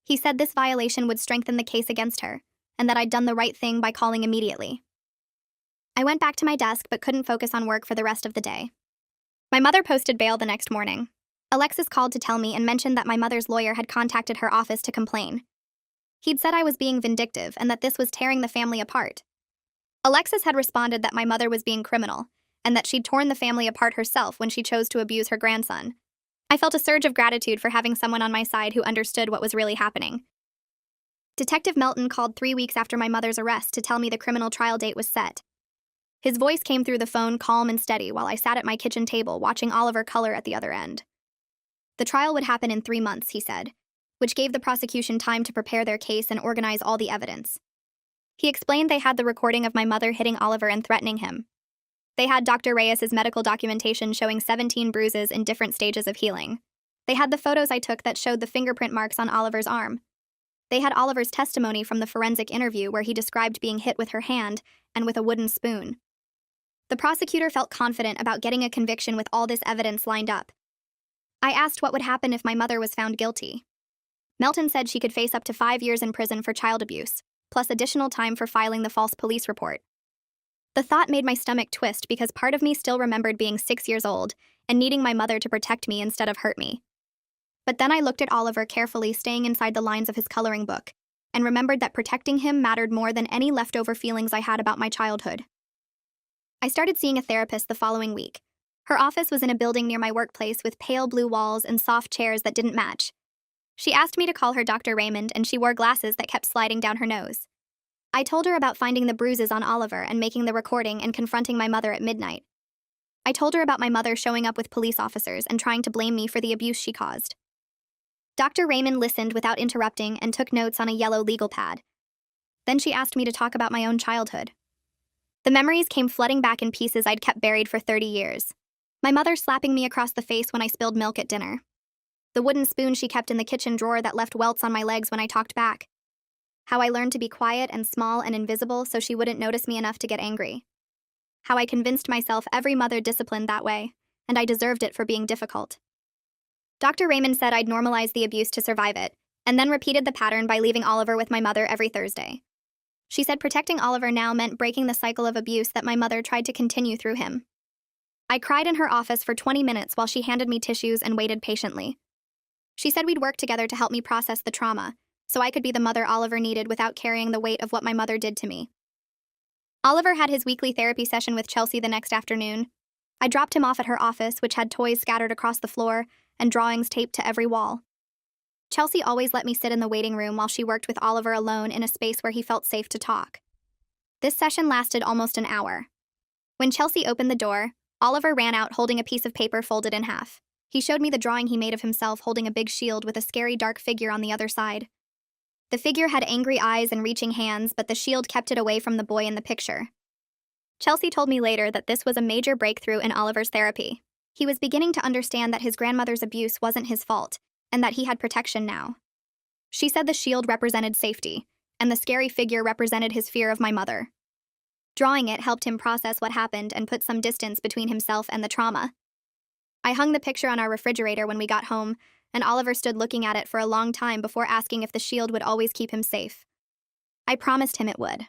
He said this violation would strengthen the case against her, and that I'd done the right thing by calling immediately. I went back to my desk but couldn't focus on work for the rest of the day. My mother posted bail the next morning. Alexis called to tell me and mentioned that my mother's lawyer had contacted her office to complain. He'd said I was being vindictive and that this was tearing the family apart. Alexis had responded that my mother was being criminal, and that she'd torn the family apart herself when she chose to abuse her grandson. I felt a surge of gratitude for having someone on my side who understood what was really happening. Detective Melton called 3 weeks after my mother's arrest to tell me the criminal trial date was set. His voice came through the phone calm and steady while I sat at my kitchen table watching Oliver color at the other end. The trial would happen in 3 months, he said, which gave the prosecution time to prepare their case and organize all the evidence. He explained they had the recording of my mother hitting Oliver and threatening him. They had Dr. Reyes's medical documentation showing 17 bruises in different stages of healing. They had the photos I took that showed the fingerprint marks on Oliver's arm. They had Oliver's testimony from the forensic interview where he described being hit with her hand and with a wooden spoon. The prosecutor felt confident about getting a conviction with all this evidence lined up. I asked what would happen if my mother was found guilty. Melton said she could face up to 5 years in prison for child abuse, plus additional time for filing the false police report. The thought made my stomach twist because part of me still remembered being 6 years old and needing my mother to protect me instead of hurt me. But then I looked at Oliver carefully, staying inside the lines of his coloring book, and remembered that protecting him mattered more than any leftover feelings I had about my childhood. I started seeing a therapist the following week. Her office was in a building near my workplace with pale blue walls and soft chairs that didn't match. She asked me to call her Dr. Raymond, and she wore glasses that kept sliding down her nose. I told her about finding the bruises on Oliver and making the recording and confronting my mother at midnight. I told her about my mother showing up with police officers and trying to blame me for the abuse she caused. Dr. Raymond listened without interrupting and took notes on a yellow legal pad. Then she asked me to talk about my own childhood. The memories came flooding back in pieces I'd kept buried for 30 years. My mother slapping me across the face when I spilled milk at dinner. The wooden spoon she kept in the kitchen drawer that left welts on my legs when I talked back. How I learned to be quiet and small and invisible so she wouldn't notice me enough to get angry. How I convinced myself every mother disciplined that way, and I deserved it for being difficult. Dr. Raymond said I'd normalize the abuse to survive it, and then repeated the pattern by leaving Oliver with my mother every Thursday. She said protecting Oliver now meant breaking the cycle of abuse that my mother tried to continue through him. I cried in her office for 20 minutes while she handed me tissues and waited patiently. She said we'd work together to help me process the trauma, so I could be the mother Oliver needed without carrying the weight of what my mother did to me. Oliver had his weekly therapy session with Chelsea the next afternoon. I dropped him off at her office, which had toys scattered across the floor and drawings taped to every wall. Chelsea always let me sit in the waiting room while she worked with Oliver alone in a space where he felt safe to talk. This session lasted almost an hour. When Chelsea opened the door, Oliver ran out holding a piece of paper folded in half. He showed me the drawing he made of himself holding a big shield with a scary dark figure on the other side. The figure had angry eyes and reaching hands, but the shield kept it away from the boy in the picture. Chelsea told me later that this was a major breakthrough in Oliver's therapy. He was beginning to understand that his grandmother's abuse wasn't his fault, and that he had protection now. She said the shield represented safety, and the scary figure represented his fear of my mother. Drawing it helped him process what happened and put some distance between himself and the trauma. I hung the picture on our refrigerator when we got home, and Oliver stood looking at it for a long time before asking if the shield would always keep him safe. I promised him it would.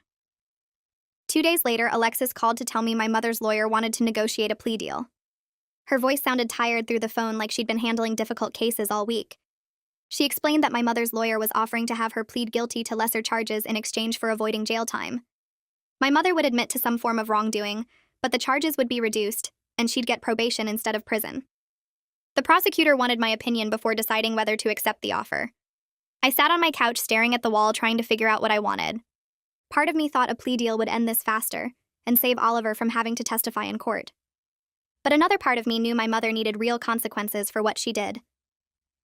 2 days later, Alexis called to tell me my mother's lawyer wanted to negotiate a plea deal. Her voice sounded tired through the phone, like she'd been handling difficult cases all week. She explained that my mother's lawyer was offering to have her plead guilty to lesser charges in exchange for avoiding jail time. My mother would admit to some form of wrongdoing, but the charges would be reduced, and she'd get probation instead of prison. The prosecutor wanted my opinion before deciding whether to accept the offer. I sat on my couch staring at the wall, trying to figure out what I wanted. Part of me thought a plea deal would end this faster and save Oliver from having to testify in court. But another part of me knew my mother needed real consequences for what she did.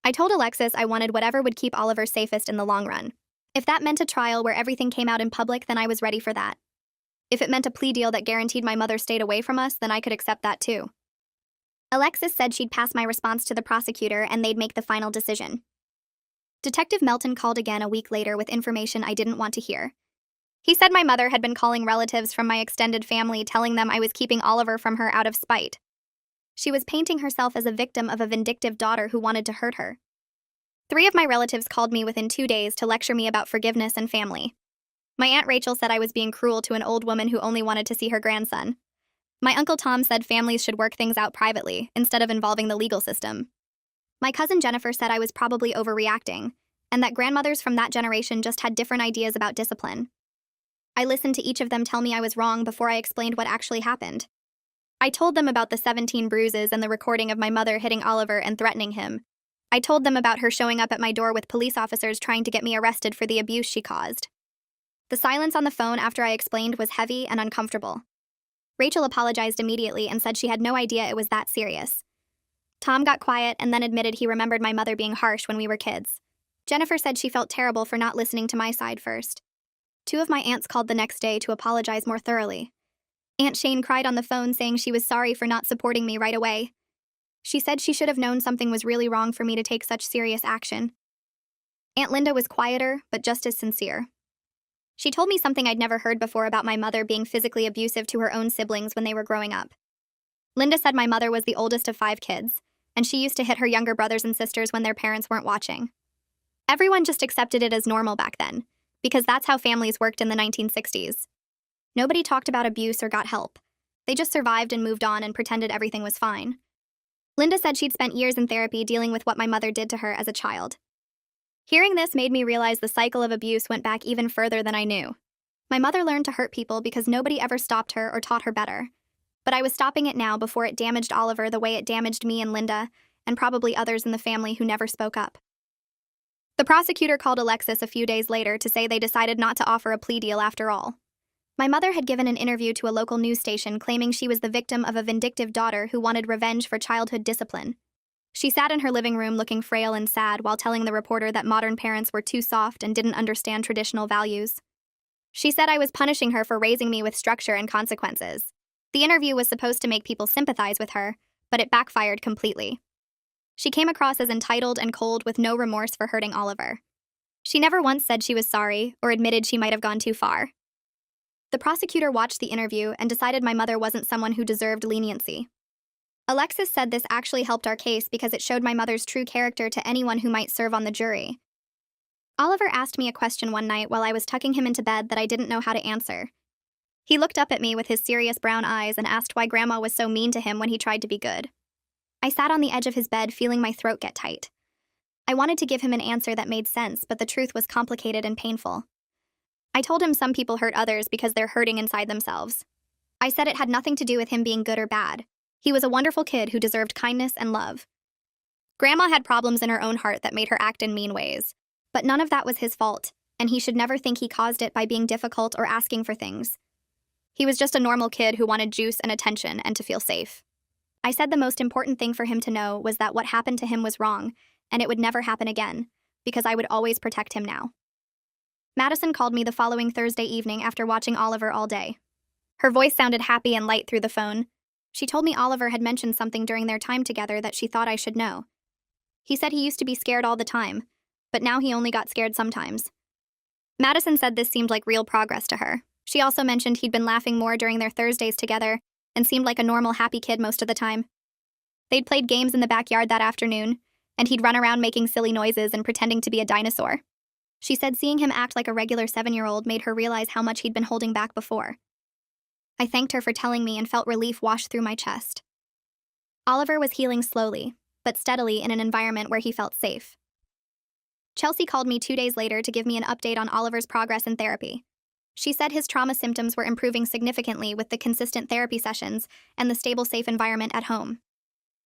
I told Alexis I wanted whatever would keep Oliver safest in the long run. If that meant a trial where everything came out in public, then I was ready for that. If it meant a plea deal that guaranteed my mother stayed away from us, then I could accept that too. Alexis said she'd pass my response to the prosecutor and they'd make the final decision. Detective Melton called again a week later with information I didn't want to hear. He said my mother had been calling relatives from my extended family, telling them I was keeping Oliver from her out of spite. She was painting herself as a victim of a vindictive daughter who wanted to hurt her. 3 of my relatives called me within 2 days to lecture me about forgiveness and family. My Aunt Rachel said I was being cruel to an old woman who only wanted to see her grandson. My Uncle Tom said families should work things out privately instead of involving the legal system. My cousin Jennifer said I was probably overreacting, and that grandmothers from that generation just had different ideas about discipline. I listened to each of them tell me I was wrong before I explained what actually happened. I told them about the 17 bruises and the recording of my mother hitting Oliver and threatening him. I told them about her showing up at my door with police officers trying to get me arrested for the abuse she caused. The silence on the phone after I explained was heavy and uncomfortable. Rachel apologized immediately and said she had no idea it was that serious. Tom got quiet and then admitted he remembered my mother being harsh when we were kids. Jennifer said she felt terrible for not listening to my side first. 2 of my aunts called the next day to apologize more thoroughly. Aunt Shane cried on the phone, saying she was sorry for not supporting me right away. She said she should have known something was really wrong for me to take such serious action. Aunt Linda was quieter, but just as sincere. She told me something I'd never heard before about my mother being physically abusive to her own siblings when they were growing up. Linda said my mother was the oldest of 5 kids, and she used to hit her younger brothers and sisters when their parents weren't watching. Everyone just accepted it as normal back then, because that's how families worked in the 1960s. Nobody talked about abuse or got help. They just survived and moved on and pretended everything was fine. Linda said she'd spent years in therapy dealing with what my mother did to her as a child. Hearing this made me realize the cycle of abuse went back even further than I knew. My mother learned to hurt people because nobody ever stopped her or taught her better. But I was stopping it now before it damaged Oliver the way it damaged me and Linda, and probably others in the family who never spoke up. The prosecutor called Alexis a few days later to say they decided not to offer a plea deal after all. My mother had given an interview to a local news station claiming she was the victim of a vindictive daughter who wanted revenge for childhood discipline. She sat in her living room looking frail and sad while telling the reporter that modern parents were too soft and didn't understand traditional values. She said I was punishing her for raising me with structure and consequences. The interview was supposed to make people sympathize with her, but it backfired completely. She came across as entitled and cold with no remorse for hurting Oliver. She never once said she was sorry or admitted she might have gone too far. The prosecutor watched the interview and decided my mother wasn't someone who deserved leniency. Alexis said this actually helped our case because it showed my mother's true character to anyone who might serve on the jury. Oliver asked me a question one night while I was tucking him into bed that I didn't know how to answer. He looked up at me with his serious brown eyes and asked why Grandma was so mean to him when he tried to be good. I sat on the edge of his bed, feeling my throat get tight. I wanted to give him an answer that made sense, but the truth was complicated and painful. I told him some people hurt others because they're hurting inside themselves. I said it had nothing to do with him being good or bad. He was a wonderful kid who deserved kindness and love. Grandma had problems in her own heart that made her act in mean ways, but none of that was his fault, and he should never think he caused it by being difficult or asking for things. He was just a normal kid who wanted juice and attention and to feel safe. I said the most important thing for him to know was that what happened to him was wrong, and it would never happen again, because I would always protect him now. Madison called me the following Thursday evening after watching Oliver all day. Her voice sounded happy and light through the phone. She told me Oliver had mentioned something during their time together that she thought I should know. He said he used to be scared all the time, but now he only got scared sometimes. Madison said this seemed like real progress to her. She also mentioned he'd been laughing more during their Thursdays together and seemed like a normal, happy kid most of the time. They'd played games in the backyard that afternoon, and he'd run around making silly noises and pretending to be a dinosaur. She said seeing him act like a regular 7-year-old made her realize how much he'd been holding back before. I thanked her for telling me and felt relief wash through my chest. Oliver was healing slowly, but steadily in an environment where he felt safe. Chelsea called me 2 days later to give me an update on Oliver's progress in therapy. She said his trauma symptoms were improving significantly with the consistent therapy sessions and the stable, safe environment at home.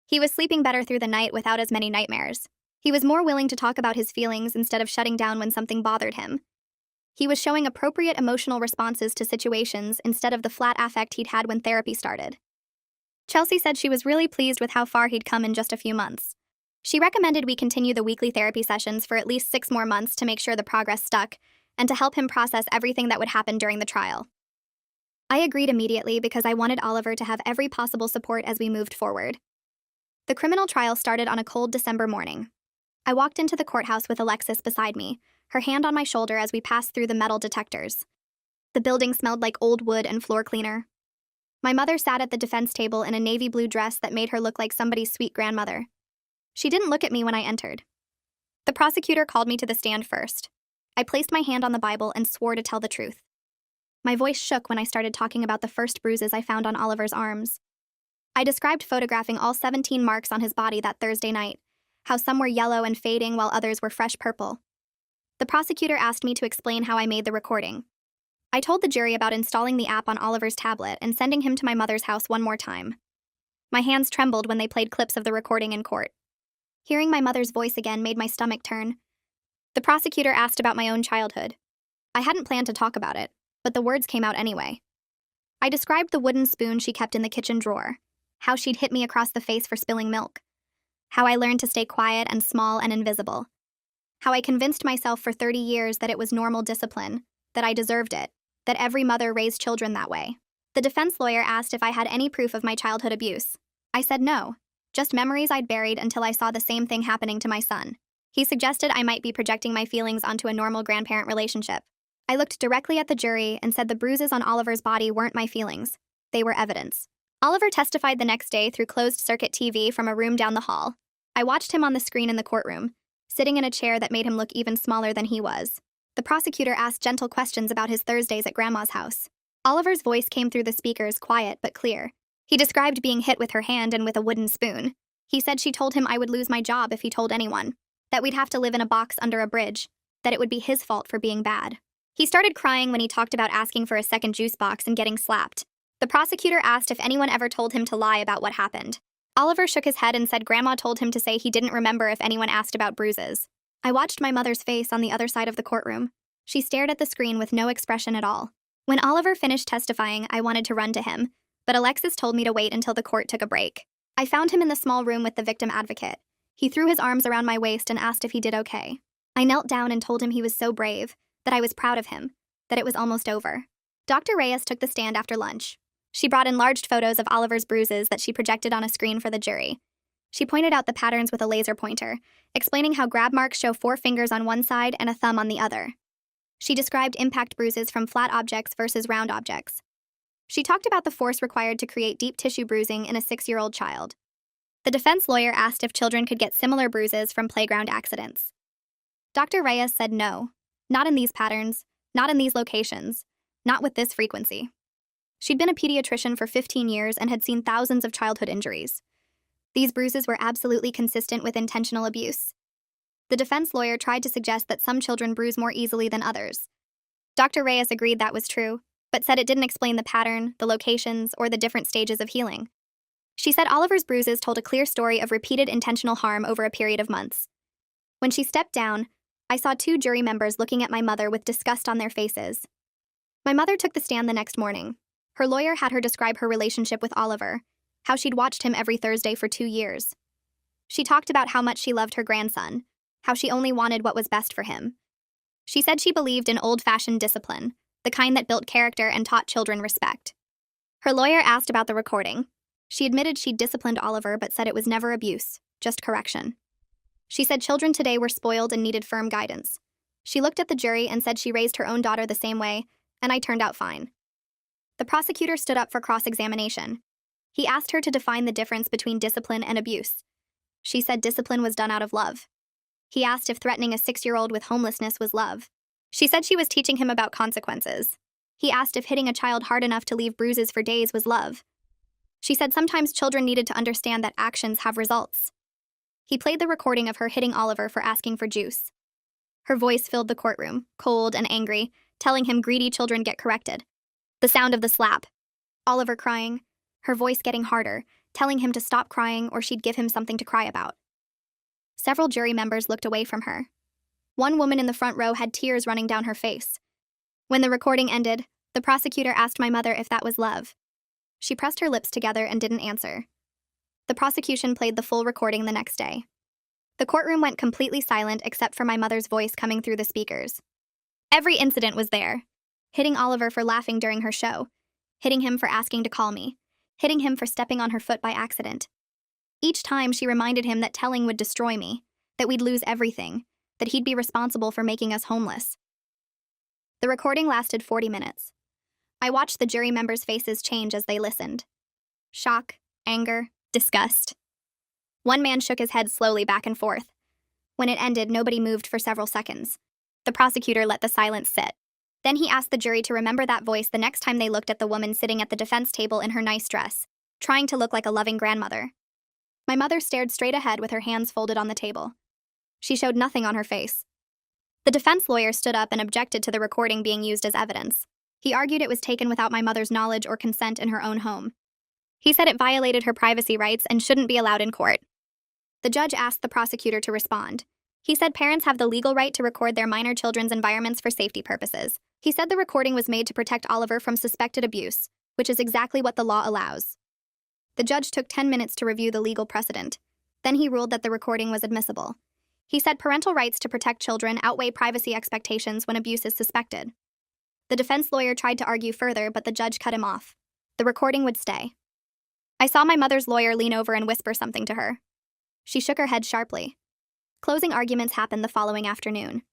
He was sleeping better through the night without as many nightmares. He was more willing to talk about his feelings instead of shutting down when something bothered him. He was showing appropriate emotional responses to situations instead of the flat affect he'd had when therapy started. Chelsea said she was really pleased with how far he'd come in just a few months. She recommended we continue the weekly therapy sessions for at least 6 more months to make sure the progress stuck and to help him process everything that would happen during the trial. I agreed immediately because I wanted Oliver to have every possible support as we moved forward. The criminal trial started on a cold December morning. I walked into the courthouse with Alexis beside me, her hand on my shoulder as we passed through the metal detectors. The building smelled like old wood and floor cleaner. My mother sat at the defense table in a navy blue dress that made her look like somebody's sweet grandmother. She didn't look at me when I entered. The prosecutor called me to the stand first. I placed my hand on the Bible and swore to tell the truth. My voice shook when I started talking about the first bruises I found on Oliver's arms. I described photographing all 17 marks on his body that Thursday night, how some were yellow and fading while others were fresh purple. The prosecutor asked me to explain how I made the recording. I told the jury about installing the app on Oliver's tablet and sending him to my mother's house one more time. My hands trembled when they played clips of the recording in court. Hearing my mother's voice again made my stomach turn. The prosecutor asked about my own childhood. I hadn't planned to talk about it, but the words came out anyway. I described the wooden spoon she kept in the kitchen drawer, how she'd hit me across the face for spilling milk, how I learned to stay quiet and small and invisible, how I convinced myself for 30 years that it was normal discipline, that I deserved it, that every mother raised children that way. The defense lawyer asked if I had any proof of my childhood abuse. I said no, just memories I'd buried until I saw the same thing happening to my son. He suggested I might be projecting my feelings onto a normal grandparent relationship. I looked directly at the jury and said the bruises on Oliver's body weren't my feelings. They were evidence. Oliver testified the next day through closed-circuit TV from a room down the hall. I watched him on the screen in the courtroom, sitting in a chair that made him look even smaller than he was. The prosecutor asked gentle questions about his Thursdays at Grandma's house. Oliver's voice came through the speakers, quiet but clear. He described being hit with her hand and with a wooden spoon. He said she told him I would lose my job if he told anyone, that we'd have to live in a box under a bridge, that it would be his fault for being bad. He started crying when he talked about asking for a second juice box and getting slapped. The prosecutor asked if anyone ever told him to lie about what happened. Oliver shook his head and said Grandma told him to say he didn't remember if anyone asked about bruises. I watched my mother's face on the other side of the courtroom. She stared at the screen with no expression at all. When Oliver finished testifying, I wanted to run to him, but Alexis told me to wait until the court took a break. I found him in the small room with the victim advocate. He threw his arms around my waist and asked if he did okay. I knelt down and told him he was so brave, that I was proud of him, that it was almost over. Dr. Reyes took the stand after lunch. She brought enlarged photos of Oliver's bruises that she projected on a screen for the jury. She pointed out the patterns with a laser pointer, explaining how grab marks show 4 fingers on one side and a thumb on the other. She described impact bruises from flat objects versus round objects. She talked about the force required to create deep tissue bruising in a 6-year-old child. The defense lawyer asked if children could get similar bruises from playground accidents. Dr. Reyes said no, not in these patterns, not in these locations, not with this frequency. She'd been a pediatrician for 15 years and had seen thousands of childhood injuries. These bruises were absolutely consistent with intentional abuse. The defense lawyer tried to suggest that some children bruise more easily than others. Dr. Reyes agreed that was true, but said it didn't explain the pattern, the locations, or the different stages of healing. She said Oliver's bruises told a clear story of repeated intentional harm over a period of months. When she stepped down, I saw 2 jury members looking at my mother with disgust on their faces. My mother took the stand the next morning. Her lawyer had her describe her relationship with Oliver, how she'd watched him every Thursday for 2 years. She talked about how much she loved her grandson, how she only wanted what was best for him. She said she believed in old-fashioned discipline, the kind that built character and taught children respect. Her lawyer asked about the recording. She admitted she'd disciplined Oliver but said it was never abuse, just correction. She said children today were spoiled and needed firm guidance. She looked at the jury and said she raised her own daughter the same way, and I turned out fine. The prosecutor stood up for cross-examination. He asked her to define the difference between discipline and abuse. She said discipline was done out of love. He asked if threatening a 6-year-old with homelessness was love. She said she was teaching him about consequences. He asked if hitting a child hard enough to leave bruises for days was love. She said sometimes children needed to understand that actions have results. He played the recording of her hitting Oliver for asking for juice. Her voice filled the courtroom, cold and angry, telling him greedy children get corrected. The sound of the slap. Oliver crying, her voice getting harder, telling him to stop crying or she'd give him something to cry about. Several jury members looked away from her. One woman in the front row had tears running down her face. When the recording ended, the prosecutor asked my mother if that was love. She pressed her lips together and didn't answer. The prosecution played the full recording the next day. The courtroom went completely silent except for my mother's voice coming through the speakers. Every incident was there. Hitting Oliver for laughing during her show. Hitting him for asking to call me. Hitting him for stepping on her foot by accident. Each time she reminded him that telling would destroy me, that we'd lose everything, that he'd be responsible for making us homeless. The recording lasted 40 minutes. I watched the jury members' faces change as they listened. Shock, anger, disgust. One man shook his head slowly back and forth. When it ended, nobody moved for several seconds. The prosecutor let the silence sit. Then he asked the jury to remember that voice the next time they looked at the woman sitting at the defense table in her nice dress, trying to look like a loving grandmother. My mother stared straight ahead with her hands folded on the table. She showed nothing on her face. The defense lawyer stood up and objected to the recording being used as evidence. He argued it was taken without my mother's knowledge or consent in her own home. He said it violated her privacy rights and shouldn't be allowed in court. The judge asked the prosecutor to respond. He said parents have the legal right to record their minor children's environments for safety purposes. He said the recording was made to protect Oliver from suspected abuse, which is exactly what the law allows. The judge took 10 minutes to review the legal precedent. Then he ruled that the recording was admissible. He said parental rights to protect children outweigh privacy expectations when abuse is suspected. The defense lawyer tried to argue further, but the judge cut him off. The recording would stay. I saw my mother's lawyer lean over and whisper something to her. She shook her head sharply. Closing arguments happened the following afternoon.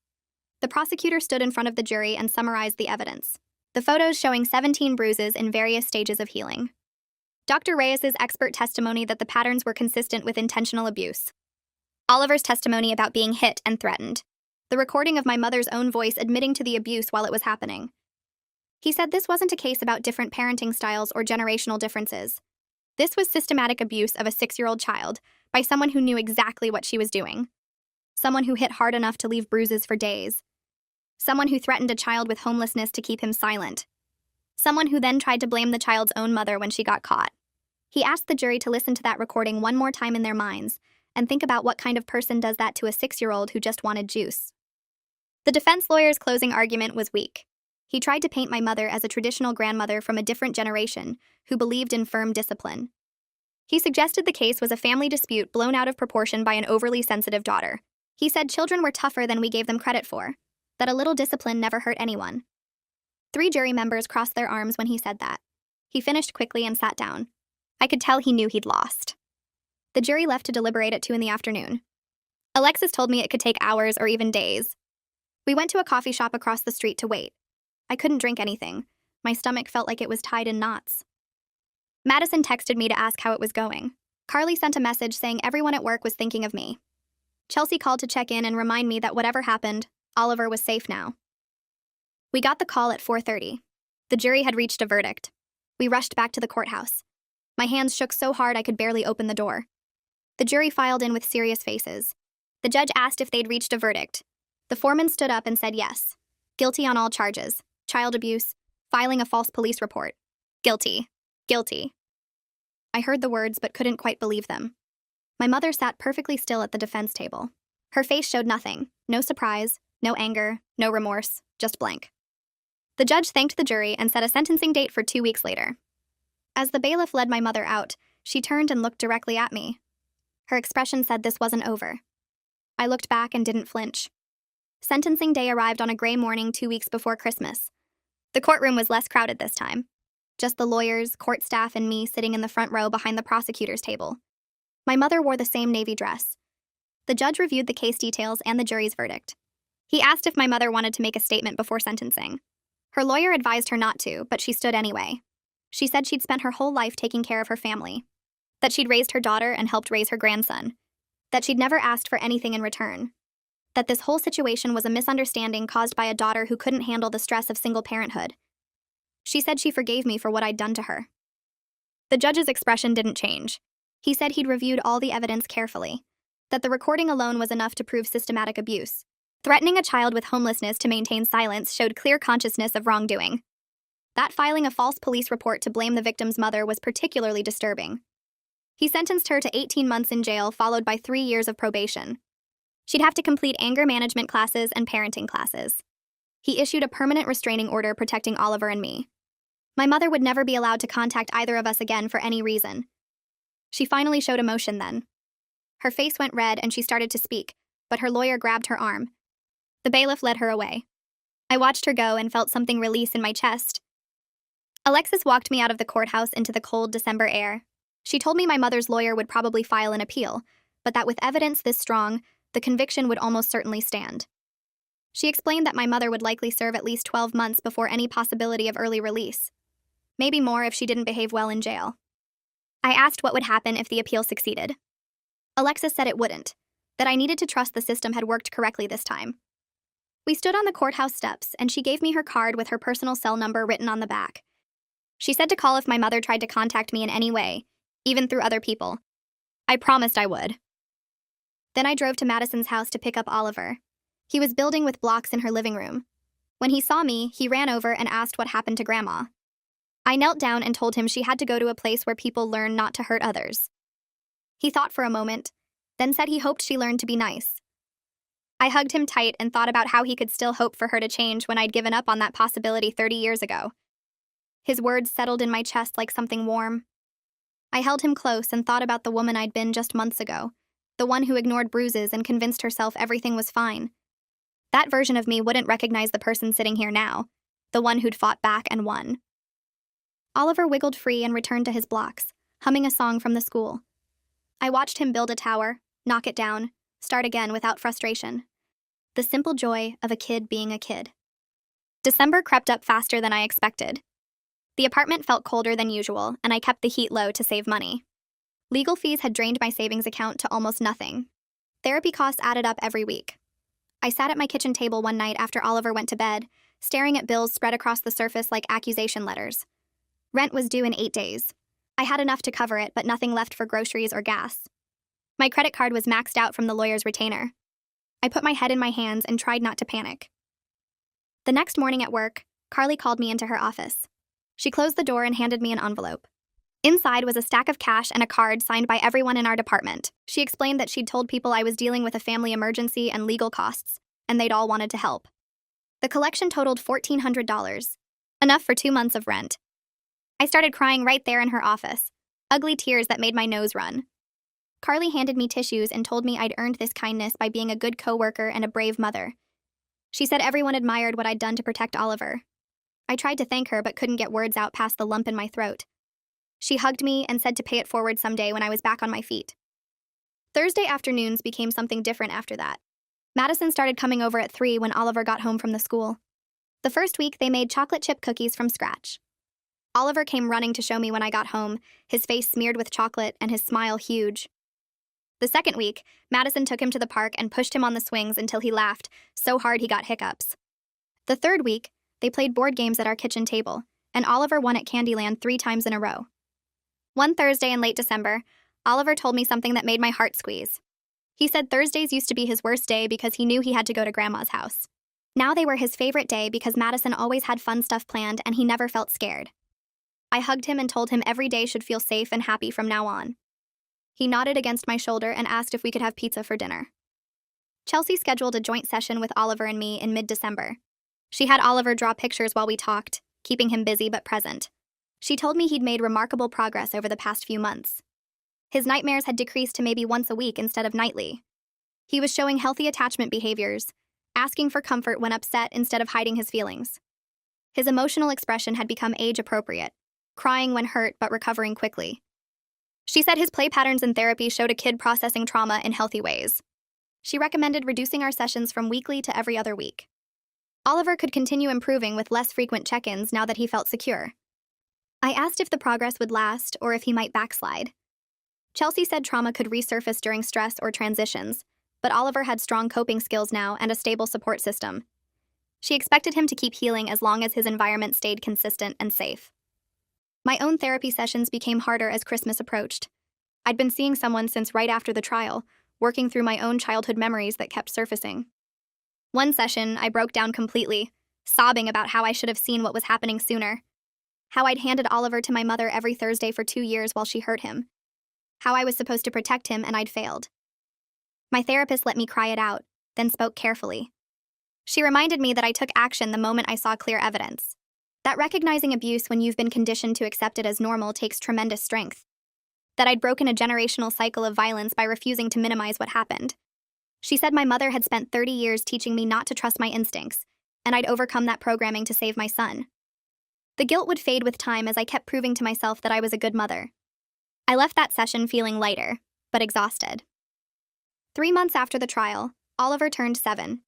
The prosecutor stood in front of the jury and summarized the evidence. The photos showing 17 bruises in various stages of healing. Dr. Reyes's expert testimony that the patterns were consistent with intentional abuse. Oliver's testimony about being hit and threatened. The recording of my mother's own voice admitting to the abuse while it was happening. He said this wasn't a case about different parenting styles or generational differences. This was systematic abuse of a 6-year-old child by someone who knew exactly what she was doing. Someone who hit hard enough to leave bruises for days. Someone who threatened a child with homelessness to keep him silent. Someone who then tried to blame the child's own mother when she got caught. He asked the jury to listen to that recording one more time in their minds and think about what kind of person does that to a 6-year-old who just wanted juice. The defense lawyer's closing argument was weak. He tried to paint my mother as a traditional grandmother from a different generation who believed in firm discipline. He suggested the case was a family dispute blown out of proportion by an overly sensitive daughter. He said children were tougher than we gave them credit for, that a little discipline never hurt anyone. 3 jury members crossed their arms when he said that. He finished quickly and sat down. I could tell he knew he'd lost. The jury left to deliberate at 2 p.m. Alexis told me it could take hours or even days. We went to a coffee shop across the street to wait. I couldn't drink anything. My stomach felt like it was tied in knots. Madison texted me to ask how it was going. Carly sent a message saying everyone at work was thinking of me. Chelsea called to check in and remind me that whatever happened, Oliver was safe now. We got the call at 4:30. The jury had reached a verdict. We rushed back to the courthouse. My hands shook so hard I could barely open the door. The jury filed in with serious faces. The judge asked if they'd reached a verdict. The foreman stood up and said yes. Guilty on all charges. Child abuse. Filing a false police report. Guilty. Guilty. I heard the words but couldn't quite believe them. My mother sat perfectly still at the defense table. Her face showed nothing. No surprise, no anger, no remorse, just blank. The judge thanked the jury and set a sentencing date for 2 weeks later. As the bailiff led my mother out, she turned and looked directly at me. Her expression said this wasn't over. I looked back and didn't flinch. Sentencing day arrived on a gray morning 2 weeks before Christmas. The courtroom was less crowded this time. Just the lawyers, court staff, and me sitting in the front row behind the prosecutor's table. My mother wore the same navy dress. The judge reviewed the case details and the jury's verdict. He asked if my mother wanted to make a statement before sentencing. Her lawyer advised her not to, but she stood anyway. She said she'd spent her whole life taking care of her family, that she'd raised her daughter and helped raise her grandson, that she'd never asked for anything in return, that this whole situation was a misunderstanding caused by a daughter who couldn't handle the stress of single parenthood. She said she forgave me for what I'd done to her. The judge's expression didn't change. He said he'd reviewed all the evidence carefully, that the recording alone was enough to prove systematic abuse. Threatening a child with homelessness to maintain silence showed clear consciousness of wrongdoing. That filing a false police report to blame the victim's mother was particularly disturbing. He sentenced her to 18 months in jail, followed by 3 years of probation. She'd have to complete anger management classes and parenting classes. He issued a permanent restraining order protecting Oliver and me. My mother would never be allowed to contact either of us again for any reason. She finally showed emotion then. Her face went red and she started to speak, but her lawyer grabbed her arm. The bailiff led her away. I watched her go and felt something release in my chest. Alexis walked me out of the courthouse into the cold December air. She told me my mother's lawyer would probably file an appeal, but that with evidence this strong, the conviction would almost certainly stand. She explained that my mother would likely serve at least 12 months before any possibility of early release. Maybe more if she didn't behave well in jail. I asked what would happen if the appeal succeeded. Alexis said it wouldn't, that I needed to trust the system had worked correctly this time. We stood on the courthouse steps, and she gave me her card with her personal cell number written on the back. She said to call if my mother tried to contact me in any way, even through other people. I promised I would. Then I drove to Madison's house to pick up Oliver. He was building with blocks in her living room. When he saw me, he ran over and asked what happened to Grandma. I knelt down and told him she had to go to a place where people learn not to hurt others. He thought for a moment, then said he hoped she learned to be nice. I hugged him tight and thought about how he could still hope for her to change when I'd given up on that possibility 30 years ago. His words settled in my chest like something warm. I held him close and thought about the woman I'd been just months ago, the one who ignored bruises and convinced herself everything was fine. That version of me wouldn't recognize the person sitting here now, the one who'd fought back and won. Oliver wiggled free and returned to his blocks, humming a song from the school. I watched him build a tower, knock it down, start again without frustration. The simple joy of a kid being a kid. December crept up faster than I expected. The apartment felt colder than usual, and I kept the heat low to save money. Legal fees had drained my savings account to almost nothing. Therapy costs added up every week. I sat at my kitchen table one night after Oliver went to bed, staring at bills spread across the surface like accusation letters. Rent was due in 8 days. I had enough to cover it, but nothing left for groceries or gas. My credit card was maxed out from the lawyer's retainer. I put my head in my hands and tried not to panic. The next morning at work, Carly called me into her office. She closed the door and handed me an envelope. Inside was a stack of cash and a card signed by everyone in our department. She explained that she'd told people I was dealing with a family emergency and legal costs, and they'd all wanted to help. The collection totaled $1,400, enough for 2 months of rent. I started crying right there in her office, ugly tears that made my nose run. Carly handed me tissues and told me I'd earned this kindness by being a good coworker and a brave mother. She said everyone admired what I'd done to protect Oliver. I tried to thank her but couldn't get words out past the lump in my throat. She hugged me and said to pay it forward someday when I was back on my feet. Thursday afternoons became something different after that. Madison started coming over at 3 when Oliver got home from the school. The first week, they made chocolate chip cookies from scratch. Oliver came running to show me when I got home, his face smeared with chocolate and his smile huge. The second week, Madison took him to the park and pushed him on the swings until he laughed so hard he got hiccups. The third week, they played board games at our kitchen table, and Oliver won at Candyland 3 times in a row. One Thursday in late December, Oliver told me something that made my heart squeeze. He said Thursdays used to be his worst day because he knew he had to go to Grandma's house. Now they were his favorite day because Madison always had fun stuff planned and he never felt scared. I hugged him and told him every day should feel safe and happy from now on. He nodded against my shoulder and asked if we could have pizza for dinner. Chelsea scheduled a joint session with Oliver and me in mid-December. She had Oliver draw pictures while we talked, keeping him busy but present. She told me he'd made remarkable progress over the past few months. His nightmares had decreased to maybe once a week instead of nightly. He was showing healthy attachment behaviors, asking for comfort when upset instead of hiding his feelings. His emotional expression had become age-appropriate, crying when hurt but recovering quickly. She said his play patterns in therapy showed a kid processing trauma in healthy ways. She recommended reducing our sessions from weekly to every other week. Oliver could continue improving with less frequent check-ins now that he felt secure. I asked if the progress would last or if he might backslide. Chelsea said trauma could resurface during stress or transitions, but Oliver had strong coping skills now and a stable support system. She expected him to keep healing as long as his environment stayed consistent and safe. My own therapy sessions became harder as Christmas approached. I'd been seeing someone since right after the trial, working through my own childhood memories that kept surfacing. One session, I broke down completely, sobbing about how I should have seen what was happening sooner. How I'd handed Oliver to my mother every Thursday for 2 years while she hurt him. How I was supposed to protect him and I'd failed. My therapist let me cry it out, then spoke carefully. She reminded me that I took action the moment I saw clear evidence. That recognizing abuse when you've been conditioned to accept it as normal takes tremendous strength. That I'd broken a generational cycle of violence by refusing to minimize what happened. She said my mother had spent 30 years teaching me not to trust my instincts, and I'd overcome that programming to save my son. The guilt would fade with time as I kept proving to myself that I was a good mother. I left that session feeling lighter, but exhausted. 3 months after the trial, Oliver turned 7.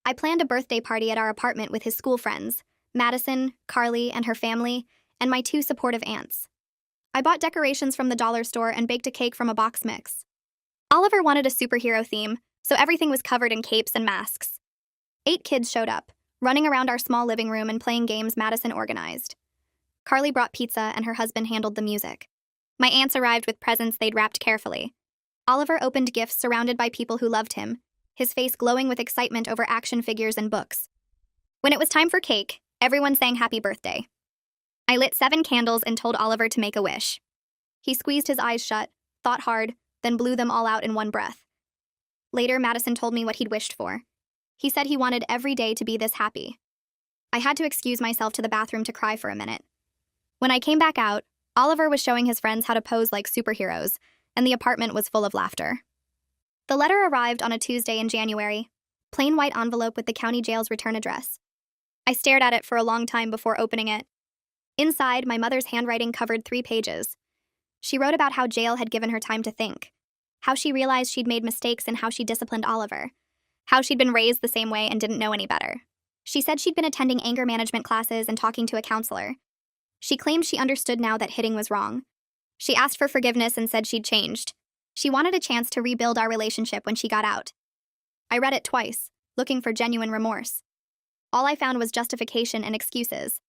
I planned a birthday party at our apartment with his school friends, Madison, Carly, and her family, and my 2 supportive aunts. I bought decorations from the dollar store and baked a cake from a box mix. Oliver wanted a superhero theme, so everything was covered in capes and masks. 8 kids showed up, running around our small living room and playing games Madison organized. Carly brought pizza and her husband handled the music. My aunts arrived with presents they'd wrapped carefully. Oliver opened gifts surrounded by people who loved him, his face glowing with excitement over action figures and books. When it was time for cake, everyone sang happy birthday. I lit 7 candles and told Oliver to make a wish. He squeezed his eyes shut, thought hard, then blew them all out in one breath. Later, Madison told me what he'd wished for. He said he wanted every day to be this happy. I had to excuse myself to the bathroom to cry for a minute. When I came back out, Oliver was showing his friends how to pose like superheroes, and the apartment was full of laughter. The letter arrived on a Tuesday in January, plain white envelope with the county jail's return address. I stared at it for a long time before opening it. Inside, my mother's handwriting covered 3 pages. She wrote about how jail had given her time to think, how she realized she'd made mistakes and how she disciplined Oliver, how she'd been raised the same way and didn't know any better. She said she'd been attending anger management classes and talking to a counselor. She claimed she understood now that hitting was wrong. She asked for forgiveness and said she'd changed. She wanted a chance to rebuild our relationship when she got out. I read it twice, looking for genuine remorse. All I found was justification and excuses.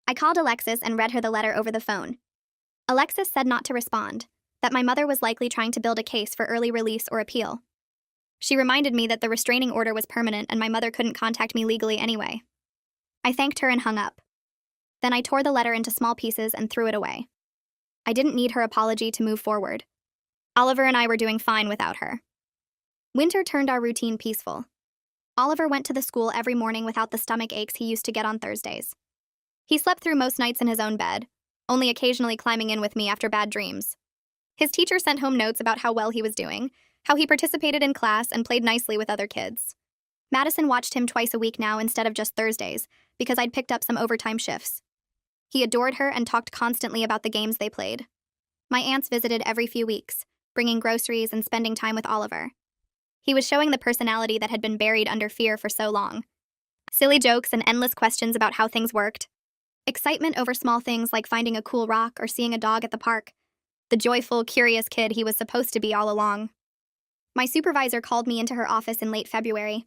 I called Alexis and read her the letter over the phone. Alexis said not to respond, that my mother was likely trying to build a case for early release or appeal. She reminded me that the restraining order was permanent and my mother couldn't contact me legally anyway. I thanked her and hung up. Then I tore the letter into small pieces and threw it away. I didn't need her apology to move forward. Oliver and I were doing fine without her. Winter turned our routine peaceful. Oliver went to the school every morning without the stomach aches he used to get on Thursdays. He slept through most nights in his own bed, only occasionally climbing in with me after bad dreams. His teacher sent home notes about how well he was doing, how he participated in class and played nicely with other kids. Madison watched him twice a week now instead of just Thursdays, because I'd picked up some overtime shifts. He adored her and talked constantly about the games they played. My aunts visited every few weeks, bringing groceries and spending time with Oliver. He was showing the personality that had been buried under fear for so long. Silly jokes and endless questions about how things worked. Excitement over small things like finding a cool rock or seeing a dog at the park. The joyful, curious kid he was supposed to be all along. My supervisor called me into her office in late February.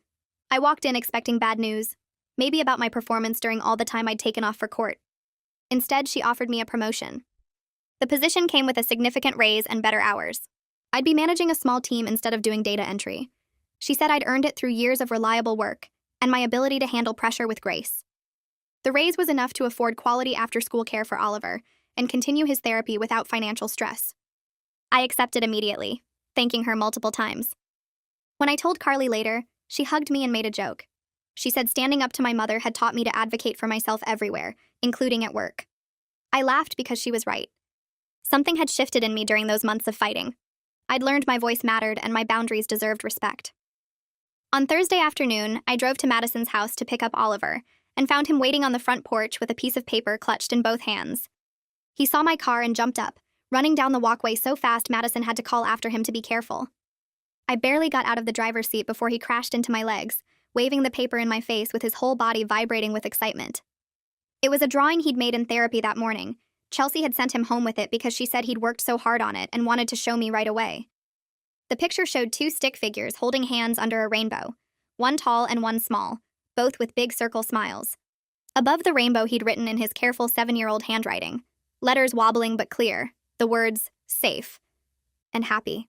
I walked in expecting bad news, maybe about my performance during all the time I'd taken off for court. Instead, she offered me a promotion. The position came with a significant raise and better hours. I'd be managing a small team instead of doing data entry. She said I'd earned it through years of reliable work and my ability to handle pressure with grace. The raise was enough to afford quality after-school care for Oliver and continue his therapy without financial stress. I accepted immediately, thanking her multiple times. When I told Carly later, she hugged me and made a joke. She said standing up to my mother had taught me to advocate for myself everywhere, including at work. I laughed because she was right. Something had shifted in me during those months of fighting. I'd learned my voice mattered and my boundaries deserved respect. On Thursday afternoon, I drove to Madison's house to pick up Oliver and found him waiting on the front porch with a piece of paper clutched in both hands. He saw my car and jumped up, running down the walkway so fast Madison had to call after him to be careful. I barely got out of the driver's seat before he crashed into my legs, waving the paper in my face with his whole body vibrating with excitement. It was a drawing he'd made in therapy that morning. Chelsea had sent him home with it because she said he'd worked so hard on it and wanted to show me right away. The picture showed 2 stick figures holding hands under a rainbow, one tall and one small, both with big circle smiles. Above the rainbow, he'd written in his careful 7-year-old handwriting, letters wobbling but clear, the words, safe and happy.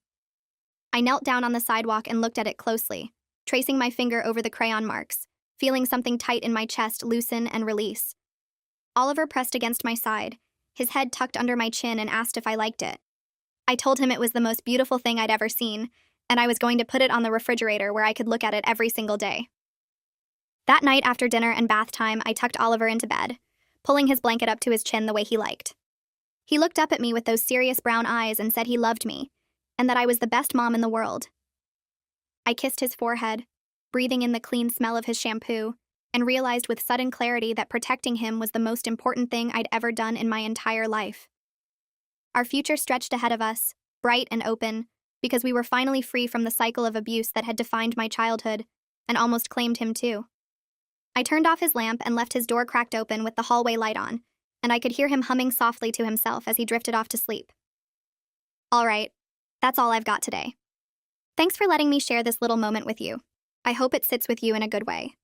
I knelt down on the sidewalk and looked at it closely, tracing my finger over the crayon marks, feeling something tight in my chest loosen and release. Oliver pressed against my side, his head tucked under my chin, and asked if I liked it. I told him it was the most beautiful thing I'd ever seen, and I was going to put it on the refrigerator where I could look at it every single day. That night after dinner and bath time, I tucked Oliver into bed, pulling his blanket up to his chin the way he liked. He looked up at me with those serious brown eyes and said he loved me, and that I was the best mom in the world. I kissed his forehead, breathing in the clean smell of his shampoo, and realized with sudden clarity that protecting him was the most important thing I'd ever done in my entire life. Our future stretched ahead of us, bright and open, because we were finally free from the cycle of abuse that had defined my childhood, and almost claimed him too. I turned off his lamp and left his door cracked open with the hallway light on, and I could hear him humming softly to himself as he drifted off to sleep. All right, that's all I've got today. Thanks for letting me share this little moment with you. I hope it sits with you in a good way.